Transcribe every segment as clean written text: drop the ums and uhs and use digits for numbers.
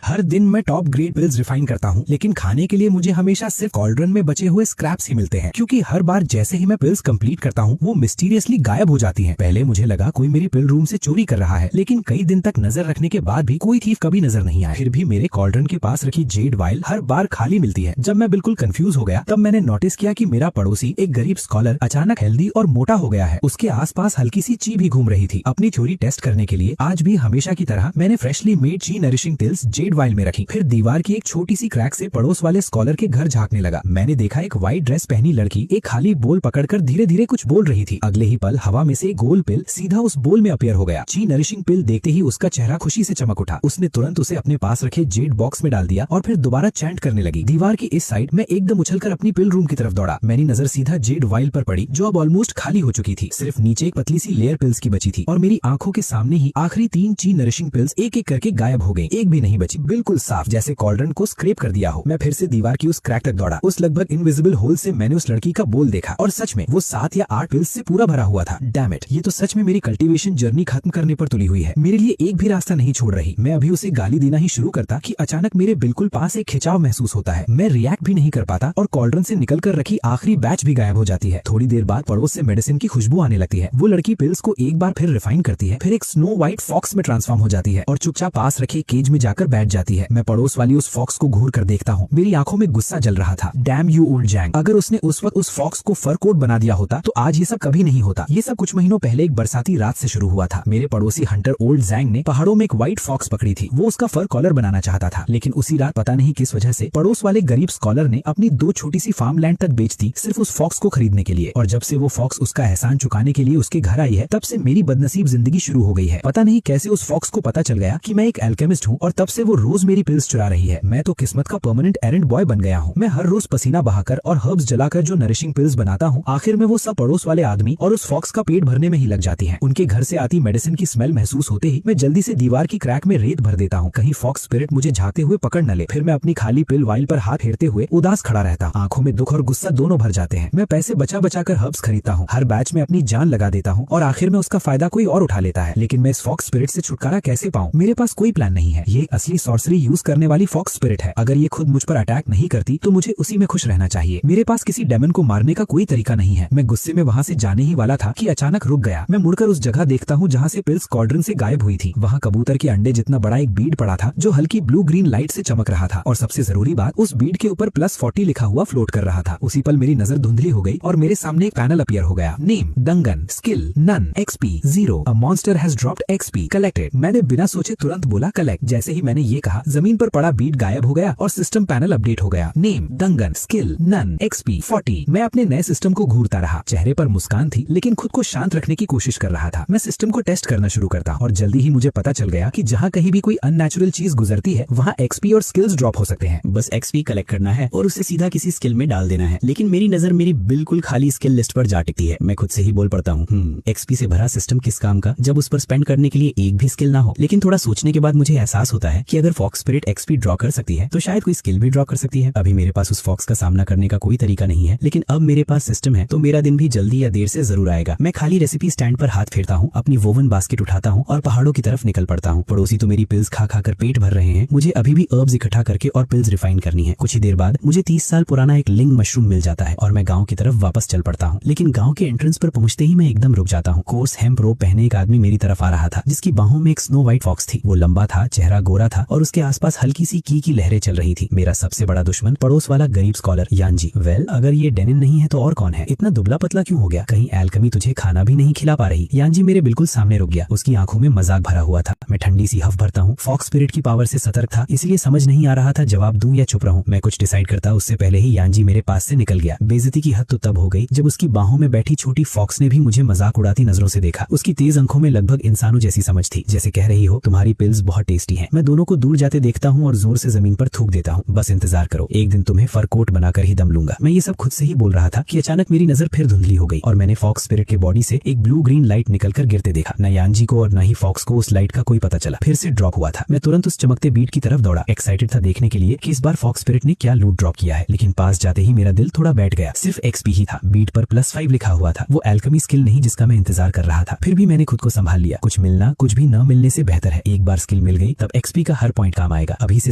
हर दिन मैं top grade pills refine करता हूँ, लेकिन खाने के लिए मुझे हमेशा सिर्फ कॉल्ड्रन में बचे हुए स्क्रैप्स ही मिलते हैं, क्योंकि हर बार जैसे ही मैं पिल्स कंप्लीट करता हूँ वो मिस्टीरियसली गायब हो जाती हैं। पहले मुझे लगा कोई मेरी पिल रूम से चोरी कर रहा है, लेकिन कई दिन तक नजर रखने के बाद भी कोई थीफ कभी नजर नहीं आया। फिर भी मेरे कॉल्ड्रन के पास रखी जेड वाइल हर बार खाली मिलती है। जब मैं बिल्कुल कंफ्यूज हो गया तब मैंने नोटिस किया कि मेरा पड़ोसी एक गरीब स्कॉलर अचानक हेल्दी और मोटा हो गया है। उसके आसपास हल्की सी ची भी घूम रही थी। अपनी थ्योरी टेस्ट करने के लिए आज भी हमेशा की तरह मैंने फ्रेशली मेड ची नरिशिंग पिल्स जेड वाइल में रखी। फिर दीवार की एक छोटी सी क्रैक से पड़ोस वाले स्कॉलर के घर झांकने लगा। मैंने देखा एक व्हाइट ड्रेस पहनी लड़की एक खाली बोल पकड़कर धीरे धीरे कुछ बोल रही थी। अगले ही पल हवा में से गोल पिल सीधा उस बोल में अपीयर हो गया। ची नरिशिंग पिल देखते ही उसका चेहरा खुशी से चमक उठा। उसने तुरंत उसे अपने पास रखे जेड बॉक्स में डाल दिया और फिर दोबारा चैंट करने लगी। दीवार की इस साइड में एकदम उछलकर अपनी पिल रूम की तरफ दौड़ा। मेरी नजर सीधा जेड वाइल पर पड़ी जो अब ऑलमोस्ट खाली हो चुकी थी। सिर्फ नीचे एक पतली सी लेयर पिल्स की बची थी और मेरी आंखों के सामने ही आखिरी 3 ची नरिशिंग पिल्स एक एक करके गायब हो गई। एक भी नहीं बची, बिल्कुल साफ, जैसे कॉल्ड्रन को स्क्रैप कर दिया हो। मैं फिर से दीवार की उस क्रैक तक दौड़ा। उस लगभग इनविजिबल होल से मैंने उस लड़की का बोल देखा और सच में वो 7 या 8 पिल्स से पूरा भरा हुआ था। डैम इट, ये तो सच में मेरी कल्टीवेशन जर्नी खत्म करने पर तुली हुई है। मेरे लिए एक भी रास्ता नहीं छोड़ रही। मैं अभी उसे गाली देना ही शुरू करता कि अचानक मेरे बिल्कुल पास एक खिंचाव महसूस होता है। मैं रिएक्ट भी नहीं कर पाता और कॉल्ड्रन से निकल कर रखी आखिरी बैच भी गायब हो जाती है। थोड़ी देर बाद पड़ोस से मेडिसिन की खुशबू आने लगती है। वो लड़की पिल्स को एक बार फिर रिफाइन करती है, फिर एक स्नो व्हाइट फॉक्स में ट्रांसफॉर्म हो जाती है और चुपचाप पास रखे केज में जाकर बैठ जाती है। मैं पड़ोस वाली उस फॉक्स को घूर कर देखता हूँ। मेरी आंखों में गुस्सा जल रहा था। डैम यू ओल्ड जैंग, अगर उसने उस वक्त उस फॉक्स को फर कोट बना दिया होता तो आज ये सब कभी नहीं होता। ये सब कुछ महीनों पहले एक बरसाती रात से शुरू हुआ था। मेरे पड़ोसी हंटर ओल्ड जैंग ने पहाड़ों में एक व्हाइट फॉक्स पकड़ी थी। वो उसका फर कॉलर बनाना चाहता था, लेकिन उसी रात पता नहीं किस वजह से पड़ोस वाले गरीब स्कॉलर ने अपनी 2 छोटी सी फार्म लैंड तक बेच दी सिर्फ उस फॉक्स को खरीदने के लिए। और जब से वो फॉक्स उसका एहसान चुकाने के लिए उसके घर आई है तब से मेरी बदनसीब जिंदगी शुरू हो गई है। पता नहीं कैसे उस फॉक्स को पता चल गया कि मैं एक एल्केमिस्ट हूँ और तब से वो रोज मेरी पिल्स चुरा रही है। मैं तो किस्मत का परमानेंट एरेंड बॉय बन गया हूँ। मैं हर रोज पसीना बहाकर और हर्ब्स जलाकर जो नरिशिंग पिल्स बनाता हूँ, आखिर में वो सब पड़ोस वाले आदमी और उस फॉक्स का पेट भरने में ही लग जाती है। उनके घर से आती मेडिसिन की स्मेल महसूस होते ही मैं जल्दी से दीवार की क्रैक में रेत भर देता हूँ, कहीं फॉक्स स्पिरिट मुझे झाते हुए पकड़ न ले। फिर मैं अपनी खाली पिल वाइल पर हाथ फेरते हुए उदास खड़ा रहता। आंखों में दुख और गुस्सा दोनों भर जाते हैं। मैं पैसे बचा बचा कर हर्ब्स खरीदता हूँ, हर बैच में अपनी जान लगा देता हूँ और आखिर में उसका फायदा कोई और उठा लेता है। लेकिन मैं इस फॉक्स स्पिरिट से छुटकारा कैसे पाऊँ? मेरे पास कोई प्लान नहीं है। ये असली सॉर्सरी यूज करने वाली फॉक्स स्पिरिट है। अगर ये खुद मुझ पर अटैक नहीं करती तो मुझे उसी में खुश रहना चाहिए। मेरे पास किसी डेमन को मारने का कोई तरीका नहीं है। मैं गुस्से में वहाँ से जाने ही वाला था कि अचानक रुक गया। मैं मुड़कर उस जगह देखता हूँ जहाँ से पिल्स कॉल्ड्रन से गायब हुई थी। वहाँ कबूतर के अंडे जितना बड़ा एक बीड पड़ा था जो हल्की ब्लू ग्रीन लाइट से चमक रहा था और सबसे जरूरी बात, उस बीड के ऊपर +40 लिखा हुआ फ्लोट कर रहा था। उसी पल मेरी नजर धुंधली हो गई और मेरे सामने एक पैनल अपीयर हो गया। Name Dangan, skill none, XP 0, a monster has dropped XP collected. मैंने बिना सोचे तुरंत बोला कलेक्ट। जैसे ही मैंने ये कहा जमीन पर पड़ा बीड गायब हो गया और सिस्टम पैनल अपडेट हो गया। Name Dangan, skill none, XP 40। मैं अपने नए सिस्टम को घूरता रहा। चेहरे पर मुस्कान थी लेकिन खुद को शांत रखने की कोशिश कर रहा था। मैं सिस्टम को टेस्ट करना शुरू करता और जल्दी ही मुझे पता चल गया कि जहाँ कहीं भी कोई अननेचुरल चीज गुजरती है वहाँ XP और स्किल्स ड्रॉप हो सकते हैं। बस XP कलेक्ट करना है और उसे सीधा किसी स्किल में डाल देना है। लेकिन मेरी नजर मेरी बिल्कुल खाली स्किल लिस्ट पर जा टिकती है। मैं खुद से ही बोल पड़ता हूँ, XP से भरा सिस्टम किस काम का जब उस पर स्पेंड करने के लिए एक भी स्किल ना हो। लेकिन थोड़ा सोचने के बाद मुझे एहसास होता है कि अगर फॉक्स स्पिरिट XP ड्रॉ कर सकती है तो शायद कोई स्किल भी ड्रॉ कर सकती है। अभी मेरे पास उस फॉक्स का सामना करने का कोई तरीका नहीं है, लेकिन अब मेरे पास सिस्टम है तो मेरा दिन भी जल्दी या देर से जरूर आएगा। मैं खाली रेसिपी स्टैंड पर हाथ फेरता हूँ, अपनी वोवन बास्केट उठाता हूँ और पहाड़ों की तरफ निकल पड़ता हूँ। पड़ोसी तो मेरी पिल्स खा खा कर पेट भर रहे हैं। मुझे अभी भी हर्ब्स इकट्ठा करके और पिल्स रिफाइन करनी है। कुछ ही देर बाद मुझे 30 साल पुराना एक लिंग मशरूम मिल जाता है और मैं गाँव की तरफ वापस चल पड़ता हूँ। लेकिन गाँव के एंट्रेंस पर पहुंचते ही मैं एकदम रुक जाता हूँ। कोर्स हेम्प रोप पहने एक आदमी मेरी तरफ आ रहा था जिसकी बाहों में एक स्नो व्हाइट फॉक्स थी। वो लंबा था, चेहरा गोरा था और उसके आसपास हल्की सी की लहरें चल रही थी। मेरा सबसे बड़ा दुश्मन पड़ोस वाला गरीब स्कॉलर यानजी। वेल, अगर ये डेनिन नहीं है तो और कौन है? इतना दुबला पतला क्यों हो गया? कहीं एल्केमी तुझे खाना भी नहीं खिला पा रही? यानजी मेरे बिल्कुल सामने रुक गया। उसकी आंखों में मजाक भरा हुआ था। मैं ठंडी सी हफ भरता हूँ। फॉक्स स्पिरिट की पावर से सतर्क था, इसलिए समझ नहीं आ रहा था जवाब दूं या चुप रहूं। मैं कुछ डिसाइड करता उससे पहले ही यानजी मेरे पास से निकल गया। बेइज्जती की हद तो तब हो गई जब उसकी बाहों में बैठी छोटी फॉक्स ने भी मुझे मजाक उड़ाती नजरों से देखा। उसकी तेज आंखों में लगभग इंसानों जैसी समझ थी, जैसे कह रही हो तुम्हारी पिल्स बहुत टेस्टी हैं। मैं दोनों को दूर जाते देखता हूँ और जोर से जमीन पर थूक देता हूँ, बस इंतजार करो, एक दिन तुम्हें फर कोट बनाकर ही दम लूंगा। मैं ये सब खुद से ही बोल रहा था कि अचानक मेरी नजर फिर धुंधली हो गई और मैंने फॉक्स स्पिरिट के बॉडी से एक ब्लू ग्रीन लाइट निकलकर गिरते देखा। न यानजी को और न ही फॉक्स को उस लाइट का कोई पता चला। फिर से ड्रॉप हुआ था। मैं तुरंत उस चमकते बीट की तरफ दौड़ा। एक्साइटेड था देखने के लिए कि इस बार फॉक्स स्पिरिट ने क्या लूट ड्रॉप किया है, लेकिन पास जाते ही मेरा दिल थोड़ा बैठ गया। सिर्फ XP ही था। बीट पर +5 लिखा हुआ था। वो एल्केमी स्किल नहीं जिसका मैं इंतजार कर रहा था। फिर भी मैंने खुद को संभाल लिया। कुछ मिलना कुछ भी न मिलने से बेहतर है। एक बार स्किल मिल गई तब XP का हर पॉइंट काम आएगा। अभी से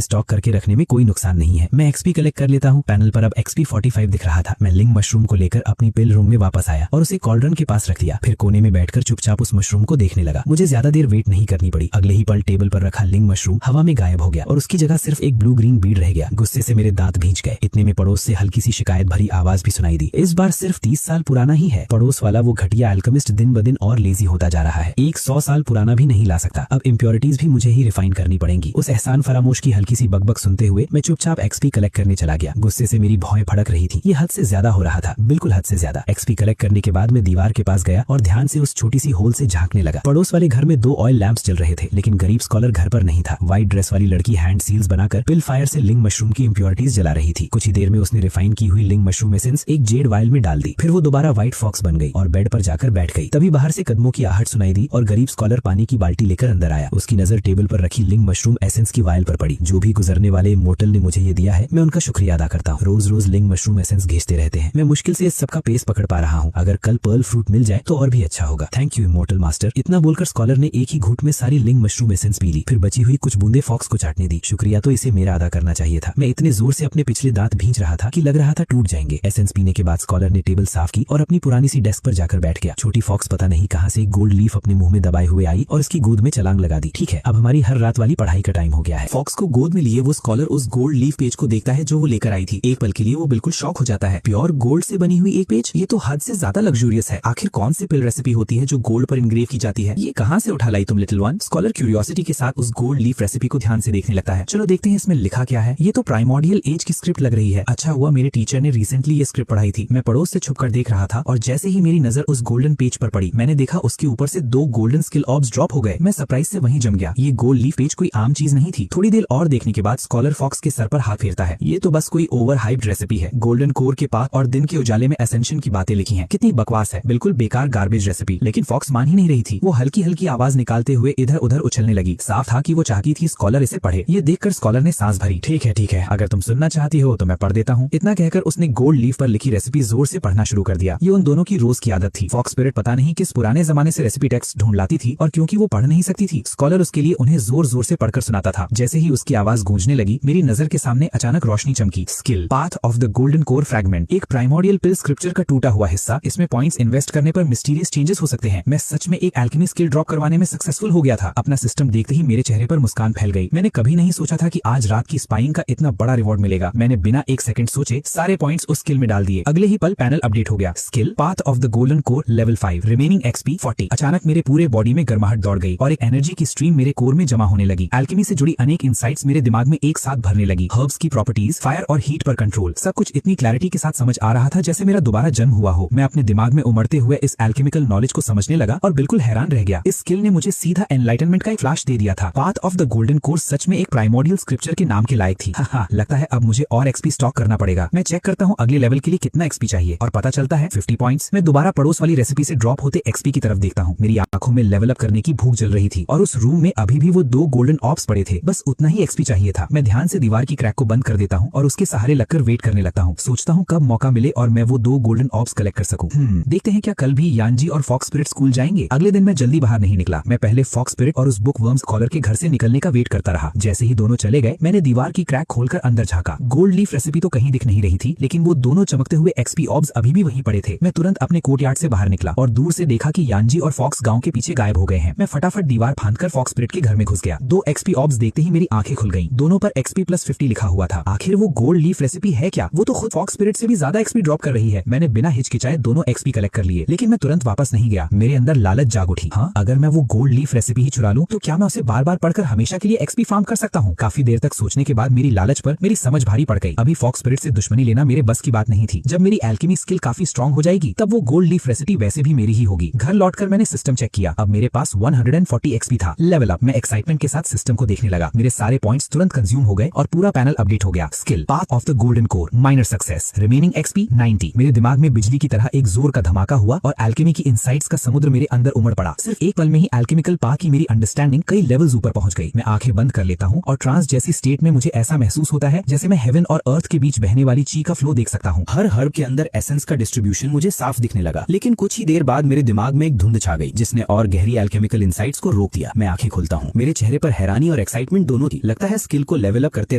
स्टॉक करके रखने में कोई नुकसान नहीं है। मैं एक्सपी कलेक्ट कर लेता हूँ। पैनल पर अब XP 45 दिख रहा था। मैं लिंग मशरूम को लेकर अपनी पिल रूम में वापस आया और उसे कॉल्ड्रन के पास रख दिया। फिर कोने में बैठकर चुपचाप उस मशरूम को देखने लगा। मुझे ज्यादा देर वेट नहीं करनी पड़ी। अगले ही पल टेबल पर रखा लिंग मशरूम हवा में गायब हो गया और उसकी जगह सिर्फ एक ब्लू ग्रीन बीड रह गया। गुस्से से मेरे दांत भींच गए। इतने में पड़ोस से हल्की सी शिकायत भरी आवाज भी सुनाई दी। इस बार सिर्फ 30 साल पुराना ही है। पड़ोस वाला वो घटिया अल्केमिस्ट दिन ब दिन और लेजी होता जा रहा है। एक 100 साल पुराना भी नहीं ला सकता। अब इम्प्योरिटीज भी मुझे ही रिफाइन करनी पड़ेंगी। उस एहसान फरामोश की हल्की सी बकबक सुनते हुए मैं चुपचाप XP कलेक्ट करने चला गया। गुस्से से मेरी भौएं फड़क रही थी। ये हद से ज्यादा हो रहा था, बिल्कुल हद से ज्यादा। XP कलेक्ट करने के बाद मैं दीवार के पास गया और ध्यान से उस छोटी सी होल से झांकने लगा। पड़ोस वाले घर में 2 ऑयल लैंप्स जल रहे थे, लेकिन गरीब स्कॉलर घर पर नहीं था। व्हाइट ड्रेस वाली लड़की हैंड सील्स बनाकर पिल फायर से लिंग मशरूम की इम्प्योरिटीज जला रही थी। कुछ ही देर में उसने रिफाइन की हुई लिंग मशरूम एसेंस एक जेड वायल में डाल दी। फिर वो दोबारा व्हाइट फॉक्स बन गई और बेड पर जाकर बैठ गई। तभी बाहर से कदमों की आहट सुनाई दी और गरीब स्कॉलर पानी की बाल्टी लेकर अंदर आया। उसकी नजर टेबल पर रखी लिंग मशरूम एसेंस की वायल पर पड़ी। जो भी गुजरने वाले इमोर्टल ने मुझे ये दिया है, मैं उनका शुक्रिया अदा करता हूँ। रोज रोज लिंग मशरूम एसेंस भेजते रहते हैं। मैं मुश्किल से इस सबका पेस पकड़ पा रहा हूँ। अगर कल पर्ल फ्रूट मिल जाए तो और भी अच्छा होगा। Thank you immortal master. इतना बोलकर स्कॉलर ने एक ही घूंट में सारी लिंग मशरूम एसेंस पी ली। फिर बची हुई कुछ बूंदे फॉक्स को चाटने दी। शुक्रिया तो इसे मेरा अदा करना चाहिए था। मैं इतने जोर से अपने पिछले दांत भींच रहा था कि लग रहा था टूट जाएंगे। एसेंस पीने के बाद स्कॉलर ने टेबल साफ की और अपनी पुरानी सी डेस्क पर जाकर बैठ गया। छोटी फॉक्स पता नहीं कहां से एक गोल्ड लीफ अपने मुंह में दबाए हुए आई और उसकी गोद में छलांग लगा दी। ठीक है, अब हमारी हर रात वाली पढ़ाई का टाइम हो गया है। फॉक्स को गोद में लिए वो स्कॉलर उस गोल्ड लीफ पेज को देखता है जो वो लेकर आई थी। एक पल के लिए वो बिल्कुल शॉक हो जाता है। प्योर गोल्ड से बनी हुई एक पेज, ये तो हद से ज्यादा लग्जूरियस है। आखिर कौन सी पिल रेसिपी होती है जो गोल्ड पर इनग्रेव की जाती है? ये कहाँ से उठा लाई तुम लिटिल वन? स्कॉलर क्यूरियोसिटी के साथ उस गोल्ड लीफ रेसिपी को ध्यान से देखने लगता है। चलो देखते हैं इसमें लिखा क्या है। ये तो प्राइमोर्डियल एज की स्क्रिप्ट लग रही है। अच्छा हुआ मेरे टीचर ने रिसेंटली ये स्क्रिप्ट पढ़ाई थी। मैं पड़ोस से छुपकर देख रहा था और जैसे ही मेरी नजर उस गोल्डन पेज पर पड़ी, मैंने देखा उसके ऊपर से 2 गोल्डन स्किल ऑब्स ड्रॉप हो गए। मैं सरप्राइज से वहीं जम गया। ये गोल्ड लीफ पेज कोई आम चीज नहीं थी। थोड़ी देर और देखने के बाद स्कॉलर फॉक्स के सर पर हाथ फेरता है। ये तो बस कोई ओवर हाइप्ड रेसिपी है। गोल्डन कोर के पास और दिन के उजाले में एसेंशन की बातें लिखी हैं। कितनी बकवास है, बिल्कुल बेकार गार्बेज रेसिपी। लेकिन फॉक्स मान ही नहीं रही थी। वो हल्की हल्की आवाज निकालते हुए इधर उधर उछलने लगी। साफ था कि वो चाहती थी स्कॉलर इसे पढ़े। ये देखकर स्कॉलर ने सांस भरी। ठीक है, अगर तुम सुनना चाहती हो तो मैं पढ़ देता हूँ। इतना कहकर उसने गोल्ड लीफ पर लिखी रेसिपी जोर से पढ़ना शुरू कर दिया। ये उन दोनों की रोज की आदत थी। फॉक्स स्पिरिट पता नहीं किस पुराने जमाने से रेसिपी टेक्स्ट ढूंढ लाती थी और क्योंकि वो पढ़ नहीं सकती थी, स्कॉलर उसके लिए उन्हें जोर जोर से पढ़कर सुनाता था। जैसे ही उसकी आवाज गूंजने लगी, मेरी नजर के सामने अचानक रोशनी चमकी। Skill path of the golden core fragment, एक प्राइमोर्डियल पिल स्क्रिप्चर का टूटा हुआ हिस्सा। इसमें पॉइंट्स इन्वेस्ट करने पर मिस्टीरियस चेंजेस हो सकते हैं। मैं सच में एक एल्केमी स्किल ड्रॉप करवाने में सक्सेसफुल हो गया था। अपना सिस्टम देखते ही मेरे चेहरे पर मुस्कान फैल गई। मैंने कभी नहीं सोचा था कि आज रात की स्पाइंग का इतना बड़ा रिवॉर्ड मिलेगा। मैंने बिना एक सेकंड सोचे सारे पॉइंट्स उस स्किल में डाल दिए। अगले ही पल पैनल अपडेट हो गया। Skill path of the golden core level 5, remaining XP 40। अचानक मेरे पूरे बॉडी में गर्माहट दौड़ गई और एक एनर्जी की स्ट्रीम मेरे कोर में जमा होने लगी। एल्केमी से जुड़ी अनेक इंसाइट्स मेरे दिमाग में एक साथ भरने लगी। हर्ब्स की प्रॉपर्टीज, फायर और हीट पर कंट्रोल, सब कुछ इतनी क्लैरिटी के साथ समझ आ रहा था जैसे मेरा दोबारा जन्म हुआ हो। मैं अपने दिमाग में उमड़ते हुए इस एल्केमिकल नॉलेज को समझने लगा और बिल्कुल हैरान रह गया। इस स्किल ने मुझे सीधा एनलाइटनमेंट का एक फ्लैश दे दिया था। Path of the golden core सच में एक प्राइमोर्डियल स्क्रिप्चर के नाम के लायक थी। लगता है अब मुझे और XP स्टॉक करना पड़ेगा। मैं चेक करता हूँ अगले लेवल के लिए कितना XP चाहिए और पता चलता है 50 पॉइंट्स। मैं दोबारा पड़ोस वाली रेसिपी से ड्रॉप होते XP की तरफ देखता हूँ। मेरी आंखों में लेवल अप करने की भूख जल रही थी और उस रूम में अभी भी वो 2 गोल्डन ऑब्स पड़े थे। बस उतना ही XP चाहिए था। मैं ध्यान से दीवार की क्रैक को बंद कर देता हूँ और उसके सहारे लगकर वेट करने लगता हूँ। सोचता हूँ कब मौका मिले और मैं वो 2 गोल्डन ऑब्स कलेक्ट कर सकूं। देखते हैं क्या कल भी यानजी और फॉक्स स्पिरिट स्कूल जाएंगे। अगले दिन मैं जल्दी बाहर नहीं निकला। मैं पहले फॉक्स स्पिरिट और उस बुक वर्म स्कॉलर के घर से निकलने का वेट करता रहा। जैसे ही दोनों चले गए, मैंने दीवार की क्रैक खोलकर अंदर झांका। गोल्ड लीफ रेसिपी तो कहीं दिख नहीं रही थी, लेकिन वो दोनों चमकते हुए XP ऑब्स अभी भी वहीं पड़े थे। मैं तुरंत अपने कोर्टयार्ड से बाहर निकला और दूर से देखा कि यानजी और फॉक्स गांव के पीछे गायब हो गए हैं। मैं फटाफट दीवार फांदकर फॉक्स स्पिरिट के घर में घुस गया। 2 XP ऑब्स देखते ही मेरी आंखें खुल गईं। दोनों पर XP + 50 लिखा हुआ था। आखिर वो गोल्ड लीफ रेसिपी है क्या? वो तो खुद फॉक्स स्पिरिट से भी ज्यादा XP ड्रॉप कर रही है। मैंने बिना हिचकिचाए दोनों XP कलेक्ट कर लिए, लेकिन मैं तुरंत वापस नहीं गया। मेरे अंदर लालच जाग उठी। हाँ, अगर मैं वो गोल्ड लीफ रेसिपी ही चुरा लूं तो क्या मैं उसे बार बार पढ़कर हमेशा के लिए XP फार्म कर सकता हूँ? काफी देर तक सोचने के बाद मेरी लालच पर मेरी समझ भारी पड़ गई। अभी फॉक्स स्पिरिट से दुश्मनी लेना मेरे बस की बात नहीं थी। जब मेरी एल्केमी स्किल काफी स्ट्रॉन्ग हो जाएगी तब वो गोल्ड लीफ रेसिपी वैसे भी मेरी ही होगी। घर लौटकर मैंने सिस्टम चेक किया। अब मेरे पास 140 XP था। Level up. मैं एक्साइटमेंट के साथ सिस्टम को देखने लगा। मेरे सारे पॉइंट्स तुरंत कंज्यूम हो गए और पूरा पैनल अपडेट हो गया। Skill path of the golden core, minor success, remaining XP 90। मेरे दिमाग में बिजली की तरह एक जोर का धमाका हुआ और एल्केमी की इनसाइट्स का समुद्र मेरे अंदर उमड़ पड़ा। सिर्फ एक पल में ही एल्केमिकल पाथ की मेरी अंडरस्टैंडिंग कई लेवल्स ऊपर पहुंच गई। मैं आंखें बंद कर लेता हूँ और ट्रांस जैसी स्टेट में मुझे ऐसा महसूस होता है जैसे मैं हेवन और अर्थ के बीच बहने वाली ची का फ्लो देख सकता हूँ। हर हर्ब के अंदर एसेंस का डिस्ट्रीब्यूशन मुझे साफ दिखने लगा, लेकिन कुछ ही देर बाद मेरे दिमाग में एक धुंध छा गई जिसने और गहरी एल्केमिकल इनसाइट्स को रोक दिया। मैं आंखें खोलता हूँ। मेरे चेहरे पर हैरानी और एक्साइटमेंट एक्साइटमेंट दोनों थी। लगता है स्किल को लेवल अप करते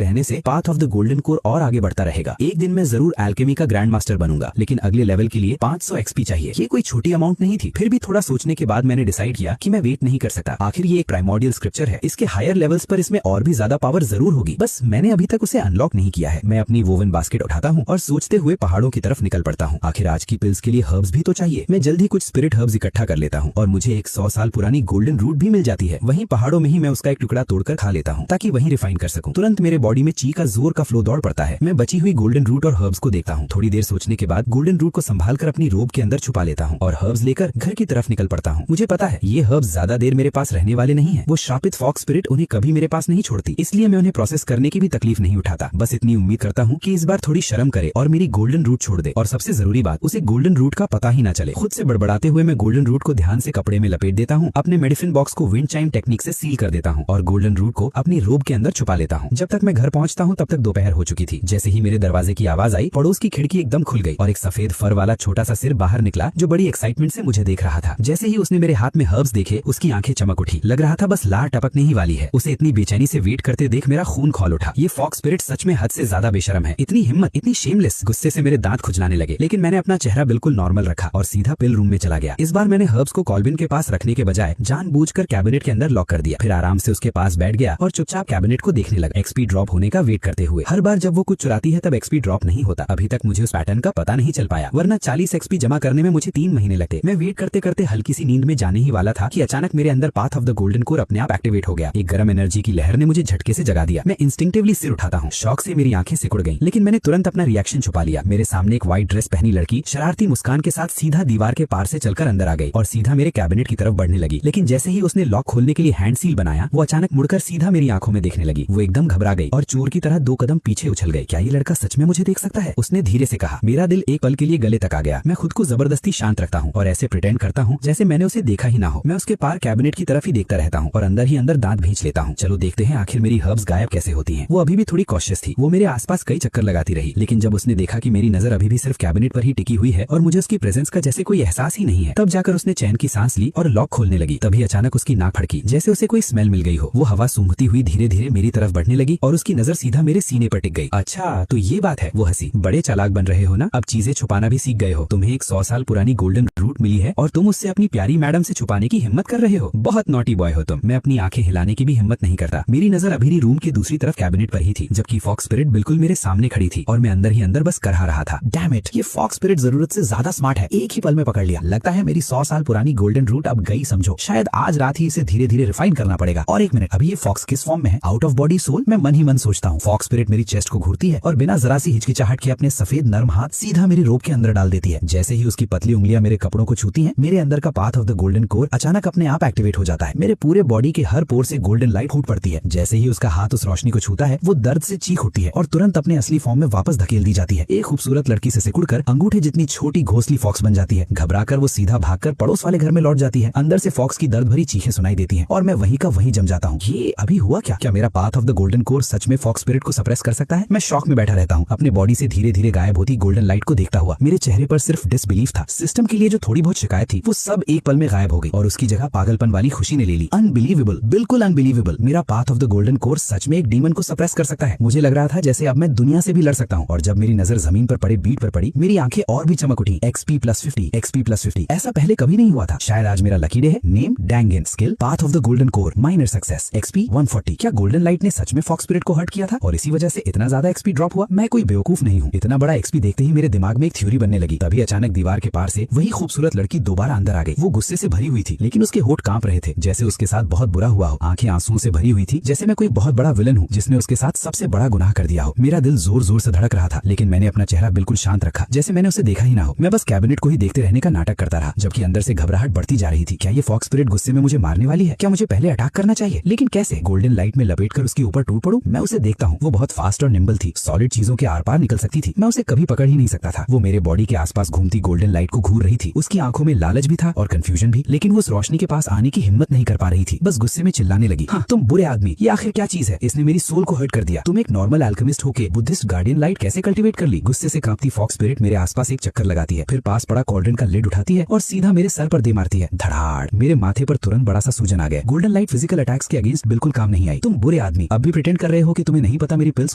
रहने से path of the golden core और आगे बढ़ता रहेगा। एक दिन मैं जरूर एल्केमी का ग्रैंड मास्टर बनूंगा, लेकिन अगले लेवल के लिए 500 एक्सपी चाहिए। ये कोई छोटी अमाउंट नहीं थी। फिर भी थोड़ा सोचने के बाद मैंने डिसाइड किया कि मैं वेट नहीं कर सकता। आखिर ये एक प्राइमोर्डियल स्क्रिप्चर है, इसके हायर लेवल्स पर इसमें और भी ज्यादा पावर जरूर होगी, बस मैंने अभी तक उसे अनलॉक नहीं किया है। मैं अपनी वोवन बास्केट उठाता हूँ और सोचते हुए पहाड़ों की तरफ निकल पड़ता हूँ। आखिर आज की पिल्स के लिए हर्ब्स भी तो चाहिए। मैं जल्द ही कुछ स्पिरिट हर्ब्स इकट्ठा कर लेता हूँ और मुझे एक 100 साल पुरानी गोल्डन रूट भी मिल जाती है। वहीं पहाड़ों में ही मैं उसका एक टुकड़ा तोड़कर खा लेता हूँ ताकि वहीं रिफाइन कर सकूं। तुरंत मेरे बॉडी में ची का जोर का फ्लो दौड़ पड़ता है। मैं बची हुई गोल्डन रूट और हर्ब्स को देखता हूँ। थोड़ी देर सोचने के बाद गोल्डन रूट को संभाल कर अपनी रोब के अंदर छुपा लेता हूँ और हर्ब्स लेकर घर की तरफ निकल पड़ता हूँ। मुझे पता है ये हर्ब्स ज्यादा देर मेरे पास रहने वाले नहीं है। वो श्रापित फॉक्स स्पिरिट उन्हें कभी मेरे पास नहीं छोड़ती, इसलिए मैं उन्हें प्रोसेस करने की भी तकलीफ नहीं उठाता। बस इतनी उम्मीद करता हूँ कि इस बार थोड़ी शर्म करे और मेरी गोल्डन रूट छोड़ दे। और सबसे जरूरी बात, उसे गोल्डन रूट का पता ही ना चले। खुद से बड़बड़ाते हुए मैं गोल्डन रूट को ध्यान से कपड़े में लपेट देता हूँ, अपने मेडिसिन बॉक्स को विंड चाइम टेक्निक से सील कर देता हूँ और गोल्डन रूट को अपनी रोब के अंदर छुपा लेता हूँ। जब तक मैं घर पहुँचता हूँ तब तक दोपहर हो चुकी थी। जैसे ही मेरे दरवाजे की आवाज आई, पड़ोस की खिड़की एकदम खुल गई और एक सफेद फर वाला छोटा सा सिर बाहर निकला जो बड़ी एक्साइटमेंट से मुझे देख रहा था। जैसे ही उसने मेरे हाथ में हर्ब्स देखे, उसकी आंखें चमक उठी। लग रहा था बस लार टपकने ही वाली है। उसे इतनी बेचैनी से वेट करते देख मेरा खून खौल उठा। ये फॉक्स स्पिरिट सच में हद से ज्यादा बेशरम है। इतनी हिम्मत, इतनी शेमलेस। गुस्से से मेरे दांत खुजलाने लगे, लेकिन मैंने अपना चेहरा बिल्कुल नॉर्मल रखा और सीधा पिल रूम में चला गया। इस बार मैंने हर्ब्स को कॉल्बिन के पास रखने के बजाय जानबूझकर कैबिनेट के अंदर लॉक कर दिया। फिर आराम से उसके पास बैठ गया और चुपचाप कैबिनेट को देखने लगा, एक्सपी ड्रॉप होने का वेट करते हुए। हर बार जब वो कुछ चुराती है तब एक्सपी ड्रॉप नहीं होता। अभी तक मुझे उस पैटर्न का पता नहीं चल पाया, वरना 40 एक्सपी जमा करने में मुझे 3 महीने लगते। मैं वेट करते करते हल्की सी नींद में जाने ही वाला था कि अचानक मेरे अंदर path of the golden core अपने आप एक्टिवेट हो गया। एक गर्म एनर्जी की लहर ने मुझे झटके से जगा दिया। मैं इंस्टिंक्टिवली सिर उठाता हूँ। शौक से मेरी आंखें सिकुड़ गईं, लेकिन मैंने तुरंत अपना रिएक्शन छुपा लिया। मेरे सामने एक व्हाइट ड्रेस पहनी लड़की शरारती मुस्कान के साथ सीधा दीवार के पार से चलकर अंदर आ गई और सीधा मेरे कैबिनेट की तरफ बढ़ने लगी। लेकिन जैसे ही उसने लॉक खोलने के लिए हैंड सील बनाया, वो अचानक मुड़कर सीधा मेरी आंखों में देखने लगी। वो एकदम घबरा गई और चोर की तरह 2 कदम पीछे उछल गई। क्या ये लड़का सच में मुझे देख सकता है? उसने धीरे से कहा। मेरा दिल एक पल के लिए गले तक आ गया। मैं खुद को जबरदस्ती शांत रखता हूँ और ऐसे प्रिटेंड करता हूँ जैसे मैंने उसे देखा ही ना हो। मैं उसके पार कैबिनेट की तरफ ही देखता रहता हूँ और अंदर ही अंदर दांत भींच लेता हूँ। चलो देखते हैं आखिर मेरी हर्ब्स गायब कैसे होती हैं। वो अभी भी थोड़ी कॉशियस थी। वो मेरे आसपास कई चक्कर लगाती रही, लेकिन जब उसने देखा कि मेरी नजर अभी भी सिर्फ कैबिनेट पर ही टिकी हुई है और मुझे उसकी प्रेजेंस का जैसे कोई एहसास ही नहीं है, तब जाकर उसने चैन की सांस ली और लॉक खोलने लगी। तभी अचानक उसकी नाक फड़की, जैसे उसे कोई स्मेल मिल गई हो। वो हवा सूंघती हुई धीरे धीरे मेरी तरफ बढ़ने लगी और उसकी नजर सीधा मेरे सीने पर टिक गई। अच्छा तो ये बात है। वो हंसी। बड़े चालाक बन रहे हो ना, अब चीजें छुपाना भी सीख गए हो। तुम्हें एक 100 साल पुरानी गोल्डन रूट मिली है और तुम उससे अपनी प्यारी मैडम से छुपाने की हिम्मत कर रहे हो। बहुत नॉटी बॉय हो तुम। मैं अपनी आंखें हिलाने की भी हिम्मत नहीं करता। मेरी नजर अभी रूम की दूसरी तरफ कैबिनेट पर ही थी, जबकि फॉक्स स्पिरिट बिल्कुल मेरे सामने खड़ी थी और मैं अंदर ही अंदर बस करहा रहा था। डैम इट, ये फॉक्स स्पिरिट जरूरत से ज्यादा स्मार्ट है। एक ही पल में पकड़ लिया। लगता है मेरी 100 साल पुरानी गोल्डन रूट अब गई समझो। शायद आज रात ही इसे धीरे धीरे रिफाइन करना पड़ेगा। और एक मिनट, अभी ये फॉक्स किस फॉर्म में है? Out of body soul? मैं मन ही मन सोचता हूँ। फॉक्स स्पिरिट मेरी चेस्ट को घूरती है और बिना जरा सी हिचकिचाहट के अपने सफेद नर्म हाथ सीधा मेरी रोब के अंदर डाल देती है। जैसे ही उसकी पतली उंगलियां मेरे कपड़ों को छूती हैं, मेरे अंदर का path of the golden core अचानक अपने आप एक्टिवेट हो जाता है। मेरे पूरे बॉडी के हर पोर से गोल्डन लाइट फूट पड़ती है। जैसे ही उसका हाथ उस रोशनी को छूता है, वो दर्द से चीख उठती है और तुरंत अपने असली फॉर्म में वापस धकेल दी जाती है। एक खूबसूरत लड़की से सिकुड़कर अंगूठे जितनी छोटी घोंसली फॉक्स बन जाती है। घबराकर वो सीधा भागकर पड़ोस वाले घर में लौट जाती है। अंदर से फॉक्स की दर्द भरी चीखें सुनाई देती हैं और मैं वहीं का वहीं जम जाता हूँ। ये अभी हुआ क्या? क्या मेरा path of the golden core सच में फॉक्स स्पिरिट को सप्रेस कर सकता है? मैं शॉक में बैठा रहता हूँ, अपने बॉडी से धीरे धीरे गायब होती गोल्डन लाइट को देखता हुआ। मेरे चेहरे पर सिर्फ डिसबिलीफ था। सिस्टम के लिए जो थोड़ी बहुत शिकायत थी वो सब एक पल में गायब हो गई और उसकी जगह पागलपन वाली खुशी ने ले ली। अनबिलीवेबल, बिल्कुल अनबिलीवेबल। मेरा path of the golden core सच में एक डीमन को सप्रेस कर सकता है। मुझे लग रहा था जैसे अब मैं दुनिया से भी लड़ सकता हूँ। और जब मेरी नजर जमीन पर पड़े बीट पर पड़ी, मेरी आंखें और भी चमक उठी। XP + 50, XP + 50, ऐसा पहले कभी नहीं हुआ था। शायद आज मेरा लकी डे है। Name Dangan, skill path of the golden core, minor success, XP 140। क्या गोल्डन लाइट ने सच में फॉक्स स्पिरिट को हर्ट किया था और इसी वजह से इतना ज्यादा XP ड्रॉप हुआ? मैं कोई बेवकूफ नहीं हूँ। इतना बड़ा XP देखते ही मेरे दिमाग में एक थ्योरी बनने लगी। तभी अचानक दीवार के पार से वही खूबसूरत लड़की दोबारा अंदर आ गई। वो गुस्से से भरी हुई थी, लेकिन उसके होठ कांप रहे थे, जैसे उसके साथ बहुत बुरा हुआ हो। आंखें आंसुओं से भरी हुई थी, जैसे मैं कोई बहुत बड़ा विलन हूँ जिसने उसके साथ सबसे बड़ा गुनाह कर दिया हो। मेरा दिल जोर जोर से धड़क रहा था, लेकिन मैंने अपना चेहरा बिल्कुल शांत रखा, जैसे मैंने उसे देखा ही ना हो। मैं बस कैबिनेट को ही देखते रहने का नाटक करता रहा, जबकि अंदर से घबराहट बढ़ती जा रही थी। क्या ये फॉक्स स्पिरिट गुस्से में मुझे मारने वाली है? क्या मुझे पहले अटैक करना चाहिए? लेकिन कैसे? गोल्डन लाइट में लपेटकर उसके ऊपर टूट पड़ूं? मैं उसे देखता हूँ, वो बहुत फास्ट और निम्बल थी, सॉलिड चीजों के आर पार निकल सकती थी। मैं उसे कभी पकड़ ही नहीं सकता था। वो मेरे बॉडी के आसपास घूमती गोल्डन लाइट को घूर रही थी। उसकी आंखों में लालच भी था और कंफ्यूजन भी, लेकिन वो उस रोशनी के पास आने की हिम्मत नहीं कर पा रही थी। बस गुस्से में चिल्लाने लगी, हाँ तुम बुरे आदमी, ये आखिर क्या चीज है? इसने मेरी सोल को हर्ट कर दिया। तुम एक नॉर्मल एल्केमिस्ट होके बुद्धिस्ट गार्डियन लाइट कैसे कल्टीवेट कर ली? गुस्से से कांपती फॉक्स स्पिरिट मेरे आसपास एक चक्कर लगाती है, फिर पास पड़ा कॉल्ड्रन का लिड उठाती है और सीधा मेरे सर पर दे मारती है। धड़ाड़। मेरे माथे पर तुरंत बड़ा सा सूजन आ गया। गोल्डन लाइट फिजिकल अटैक्स के अगेंस्ट बिल्कुल बिल्कुल काम नहीं आई। तुम बुरे आदमी अब भी प्रिटेंड कर रहे हो कि तुम्हें नहीं पता मेरी पिल्स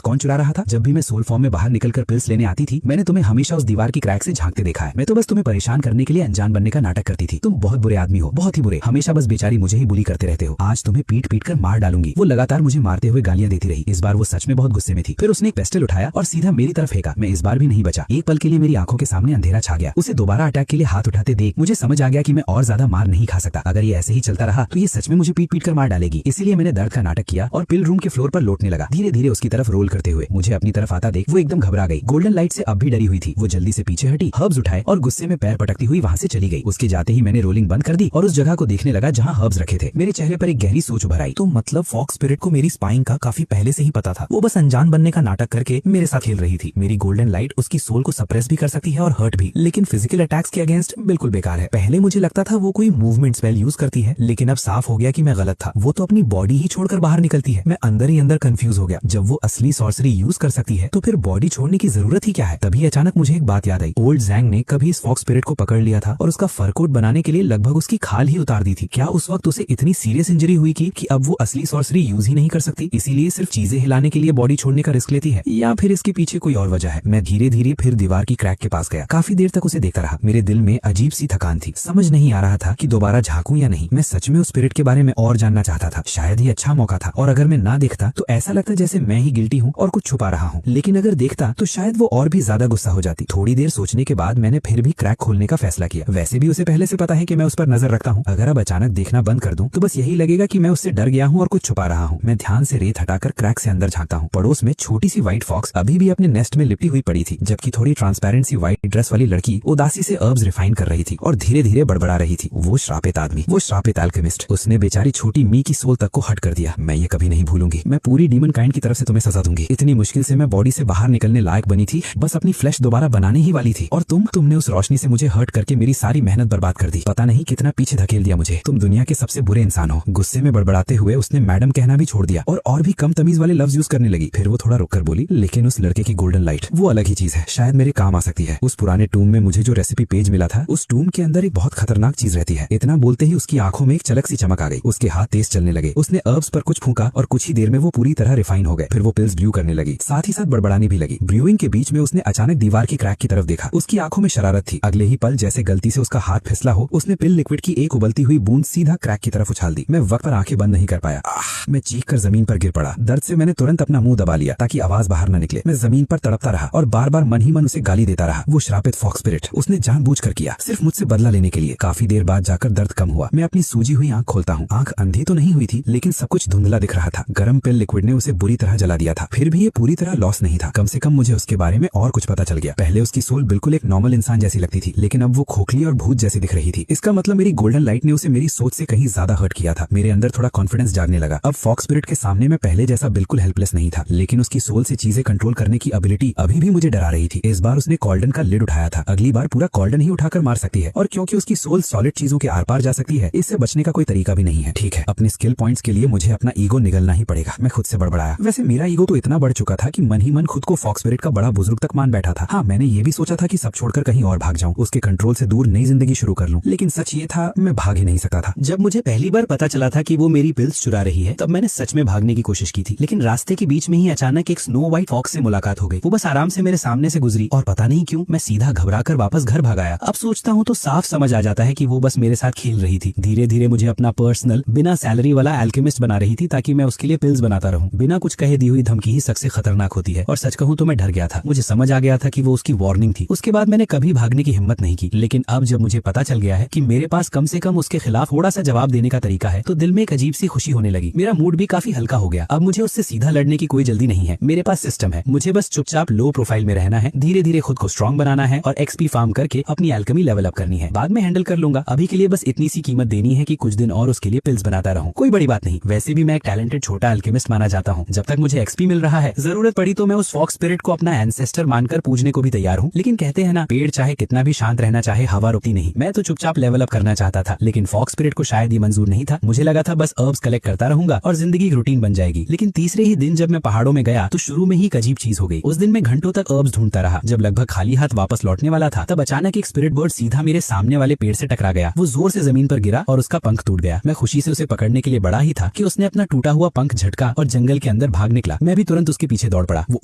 कौन चुरा रहा था। जब भी मैं सोल फॉर्म में बाहर निकलकर पिल्स लेने आती थी मैंने तुम्हें हमेशा उस दीवार की क्रैक से झांकते देखा है। मैं तो बस तुम्हें परेशान करने के लिए अनजान बनने का नाटक करती थी। तुम बहुत बुरे आदमी हो, बहुत ही बुरे। हमेशा बस बेचारी मुझे ही बुली करते रहते हो। आज तुम्हें पीट पीट कर मार डालूंगी। वो लगातार मुझे मारते हुए गालियां देती रही। इस बार वो सच में बहुत गुस्से में थी। फिर उसने एक पेस्टल उठाया और सीधा मेरी तरफ फेंका। मैं इस बार भी नहीं बचा। एक पल के लिए मेरी आंखों के सामने अंधेरा छा गया। उसे दोबारा अटैक के लिए हाथ उठाते देख मुझे समझ आ गया कि मैं और ज्यादा मार नहीं खा सकता। अगर ये ऐसे ही चलता रहा तो ये सच में मुझे पीट पीट कर मार डालेगी। इसीलिए मैंने दर्द का नाटक किया और पिल रूम के फ्लोर पर लौटने लगा। धीरे धीरे उसकी तरफ रोल करते हुए मुझे अपनी तरफ आता देख वो एकदम घबरा गई। गोल्डन लाइट से अब भी डरी हुई थी। वो जल्दी से पीछे हटी, हर्ब्स उठाए और गुस्से में पैर पटकती हुई वहाँ से चली गई। उसके जाते ही मैंने रोलिंग बंद कर दी और उस जगह को देखने लगा जहाँ हर्ब्स रखे थे। मेरे चेहरे पर एक गहरी सोच उभर आई। तो मतलब फॉक्स स्पिरिट को मेरी स्पाइंग का काफी पहले से ही पता था। वो बस अनजान बनने का नाटक करके मेरे साथ खेल रही थी। मेरी गोल्डन लाइट उसकी सोल को सप्रेस भी कर सकती है और हर्ट भी, लेकिन फिजिकल अटैक्स के अगेंस्ट बिल्कुल बेकार है। पहले मुझे लगता था वो कोई मूवमेंट स्पेल यूज करती है, लेकिन अब साफ हो गया कि मैं गलत था। वो तो अपनी बॉडी ही छोड़कर बाहर निकलती है। मैं अंदर ही अंदर कंफ्यूज हो गया। जब वो असली सॉर्सरी यूज कर सकती है तो फिर बॉडी छोड़ने की जरूरत ही क्या है। तभी अचानक मुझे एक बात याद आई। ओल्ड जैंग ने कभी इस फॉक्स स्पिरिट को पकड़ लिया था और उसका फर कोट बनाने के लिए लगभग उसकी खाल ही उतार दी थी। क्या उस वक्त उसे इतनी सीरियस इंजरी हुई कि अब वो असली सॉर्सरी यूज ही नहीं कर सकती, इसीलिए सिर्फ चीजें हिलाने के लिए बॉडी छोड़ने का रिस्क लेती है, या फिर इसके पीछे कोई और वजह है। मैं धीरे धीरे फिर दीवार की क्रैक के पास गया। काफी देर तक उसे देखता रहा। मेरे दिल में अजीब सी थकान थी। समझ नहीं आ रहा था कि दोबारा झांकूं या नहीं। मैं सच में उस स्पिरिट के बारे में और जानना चाहता था। शायद ही अच्छा मौका था, और अगर मैं ना देखता तो ऐसा लगता जैसे मैं ही गिल्टी हूँ और कुछ छुपा रहा हूँ। लेकिन अगर देखता तो शायद वो और भी ज्यादा गुस्सा हो जाती। थोड़ी देर सोचने के बाद मैंने फिर भी क्रैक खोलने का फैसला किया। वैसे भी उसे पहले से पता है कि मैं उस पर नजर रखता हूँ। अगर अब अचानक देखना बंद कर दूं तो बस यही लगेगा कि मैं उससे डर गया हूँ और कुछ छुपा रहा हूँ। मैं ध्यान से रेत हटाकर क्रैक से अंदर झांकता हूँ। पड़ोस में छोटी सी व्हाइट फॉक्स अभी भी अपने नेस्ट में लिपटी हुई पड़ी थी, जबकि थोड़ी ट्रांसपेरेंट सी व्हाइट ड्रेस वाली लड़की उदासी से हर्ब्स रिफाइन कर रही थी और धीरे धीरे बड़बड़ा रही थी। वो श्रापित आदमी, वो श्रापित अल्केमिस्ट, उसने बेचारी छोटी मी की सोल तक को हट कर दिया। मैं ये कभी नहीं भूलूंगी। मैं पूरी डीमन काइंड की तरफ से तुम्हें सजा दूंगी। इतनी मुश्किल से मैं बॉडी से बाहर निकलने लायक बनी थी, बस अपनी फ्लैश दोबारा बनाने ही वाली थी, और तुमने उस रोशनी से मुझे हर्ट करके मेरी सारी मेहनत बर्बाद कर दी। पता नहीं कितना पीछे धकेल दिया मुझे। तुम दुनिया के सबसे बुरे इंसान हो। गुस्से में बड़बड़ाते हुए उसने मैडम कहना भी छोड़ दिया और भी कम तमीज वाले लफ्ज यूज करने लगी। फिर वो थोड़ा रुककर बोली, लेकिन उस लड़के की गोल्डन लाइट वो अलग ही चीज है, शायद मेरे काम आ सकती है। उस पुराने टूम में मुझे जो रेसिपी पेज मिला था, उस टूम के अंदर एक बहुत खतरनाक चीज रहती है। इतना बोलते ही उसकी आंखों में एक चलक सी चमक आ गई। उसके हाथ तेज चलने लगे। उसने हर्ब्स पर कुछ फूंका और कुछ ही देर में वो पूरी तरह रिफाइन हो गए। फिर वो पिल्स ब्रू करने लगी, साथ ही साथ बड़बड़ाने भी लगी। ब्रूइंग के बीच में उसने अचानक दीवार की क्रैक की तरफ देखा। उसकी आंखों में शरारत थी। अगले ही पल जैसे गलती से उसका हाथ फिसला हो, उसने पिल लिक्विड की एक उबलती हुई बूंद सीधा क्रैक की तरफ उछाल दी। मैं वक्त पर आंखें बंद नहीं कर पाया। मैं चीख कर जमीन पर गिर पड़ा। दर्द से मैंने तुरंत अपना मुंह दबा लिया ताकि आवाज बाहर न निकले। मैं जमीन पर तड़पता रहा और बार बार मन ही मन उसे गाली देता रहा। वो श्रापित फॉक्स स्पिरिट, उसने जानबूझकर किया, सिर्फ मुझसे बदला लेने के लिए। काफी देर बाद जाकर दर्द कम हुआ। मैं अपनी सूजी हुई आंख खोलता हूँ। आंख अंधी तो नहीं हुई थी, लेकिन सब कुछ धुंधला दिख रहा था। गर्म पिल लिक्विड ने उसे बुरी तरह जला दिया था। फिर भी ये पूरी तरह लॉस नहीं था। कम से कम मुझे उसके बारे में और कुछ पता चल गया। पहले उसकी सोल बिल्कुल एक नॉर्मल इंसान जैसी लगती थी, लेकिन अब वो खोखली और भूत जैसी दिख रही थी। इसका मतलब मेरी गोल्डन लाइट ने उसे मेरी सोच से कहीं ज्यादा हर्ट किया था। मेरे अंदर थोड़ा कॉन्फिडेंस जागने लगा। अब फॉक्स स्पिरिट के सामने मैं पहले जैसा बिल्कुल हेल्पलेस नहीं था, लेकिन उसकी सोल से चीजें कंट्रोल करने की एबिलिटी अभी भी मुझे डरा रही थी। इस बार उसने कॉल्डन का लिड उठाया था। अगली बार पूरा कॉल्डन ही उठाकर मार सकती है, और क्योंकि उसकी सोल सॉलिड चीजों के आर पार जा सकती है, इससे बचने का कोई तरीका भी नहीं है। ठीक है, अपने स्किल पॉइंट्स के लिए मुझे अपना ईगो निगलना ही पड़ेगा। मैं खुद से बड़बड़ाया। वैसे मेरा ईगो तो इतना बढ़ चुका था कि मन ही मन खुद को फॉक्स स्पिरिट का बड़ा बुजुर्ग तक मान बैठा था। हाँ, मैंने ये भी सोचा था कि सब छोड़कर कहीं और भाग जाऊं, उसके कंट्रोल से दूर नई जिंदगी शुरू कर लूं, लेकिन सच ये था मैं भाग ही नहीं सकता था। जब मुझे पहली बार पता चला था कि वो मेरी पिल्स चुरा रही है, तब मैंने सच में भागने की कोशिश की थी, लेकिन रास्ते के बीच में ही अचानक एक स्नो व्हाइट फॉक्स से मुलाकात हो गई। वो बस आराम से मेरे सामने से गुजरी और पता नहीं क्यों मैं सीधा घबराकर वापस घर भाग आया। अब सोचता हूँ तो साफ समझ आ जाता है कि वो बस मेरे साथ खेल रही थी। धीरे धीरे मुझे अपना पर्सनल बिना सैलरी वाला एल्केमिस्ट बना रही थी ताकि मैं उसके लिए पिल्स बनाता रहूं। बिना कुछ कहे दी हुई धमकी ही सबसे खतरनाक होती है, और सच कहूँ तो मैं डर गया था। मुझे समझ आ गया था कि वो उसकी वार्निंग थी। उसके बाद मैंने कभी भागने की हिम्मत नहीं की, लेकिन अब जब मुझे पता चल गया है कि मेरे पास कम से कम उसके खिलाफ थोड़ा सा जवाब देने का तरीका है, तो दिल में एक अजीब सी खुशी होने लगी। मेरा मूड भी काफी हल्का हो गया। अब मुझे उससे सीधा लड़ने की कोई जल्दी नहीं है। मेरे पास सिस्टम है। मुझे बस चुपचाप लो प्रोफाइल में रहना है, धीरे धीरे खुद को स्ट्रॉन्ग बनाना है और एक्सपी फार्म करके अपनी एल्केमी लेवल अप करनी है। बाद में हैंडल कर लूंगा। अभी के लिए बस इतनी सी कीमत देनी है कि कुछ दिन और उसके लिए पिल्स बनाता रहूं। कोई बड़ी बात नहीं। वैसे भी मैं एक टैलेंटेड छोटा एल्केमिस्ट माना जाता हूँ। जब तक मुझे एक्सपी मिल रहा है, जरूरत पड़ी तो मैं उस फॉक्स स्पिरिट को अपना एंसेस्टर मानकर पूजने को भी तैयार हूँ। लेकिन कहते हैं ना, पेड़ चाहे कितना भी शांत रहना चाहे, हवा रुकती नहीं। मैं तो चुपचाप लेवल अप करना चाहता था, लेकिन फॉक्स स्पिरिट को शायद ये मंजूर नहीं था। मुझे लगा था बस हर्ब्स कलेक्ट करता रहूंगा और जिंदगी रूटीन बन जाएगी। लेकिन तीसरे ही दिन जब मैं पहाड़ों में गया तो शुरू में ही एक अजीब चीज हो गई। उस दिन मैं घंटों तक हर्ब्स ढूंढता रहा। जब लगभग खाली हाथ वापस लौटने वाला था, तब अचानक एक स्पिरिट बर्ड सीधा मेरे सामने वाले पेड़ से टकरा गया। वो जोर से जमीन पर गिरा और उसका पंख टूट गया। मैं खुशी से उसे पकड़ने के लिए बढ़ा ही था कि उसने अपना टूटा हुआ पंख झटका और जंगल के अंदर भाग निकला। मैं भी तुरंत उसके पीछे दौड़ पड़ा। वो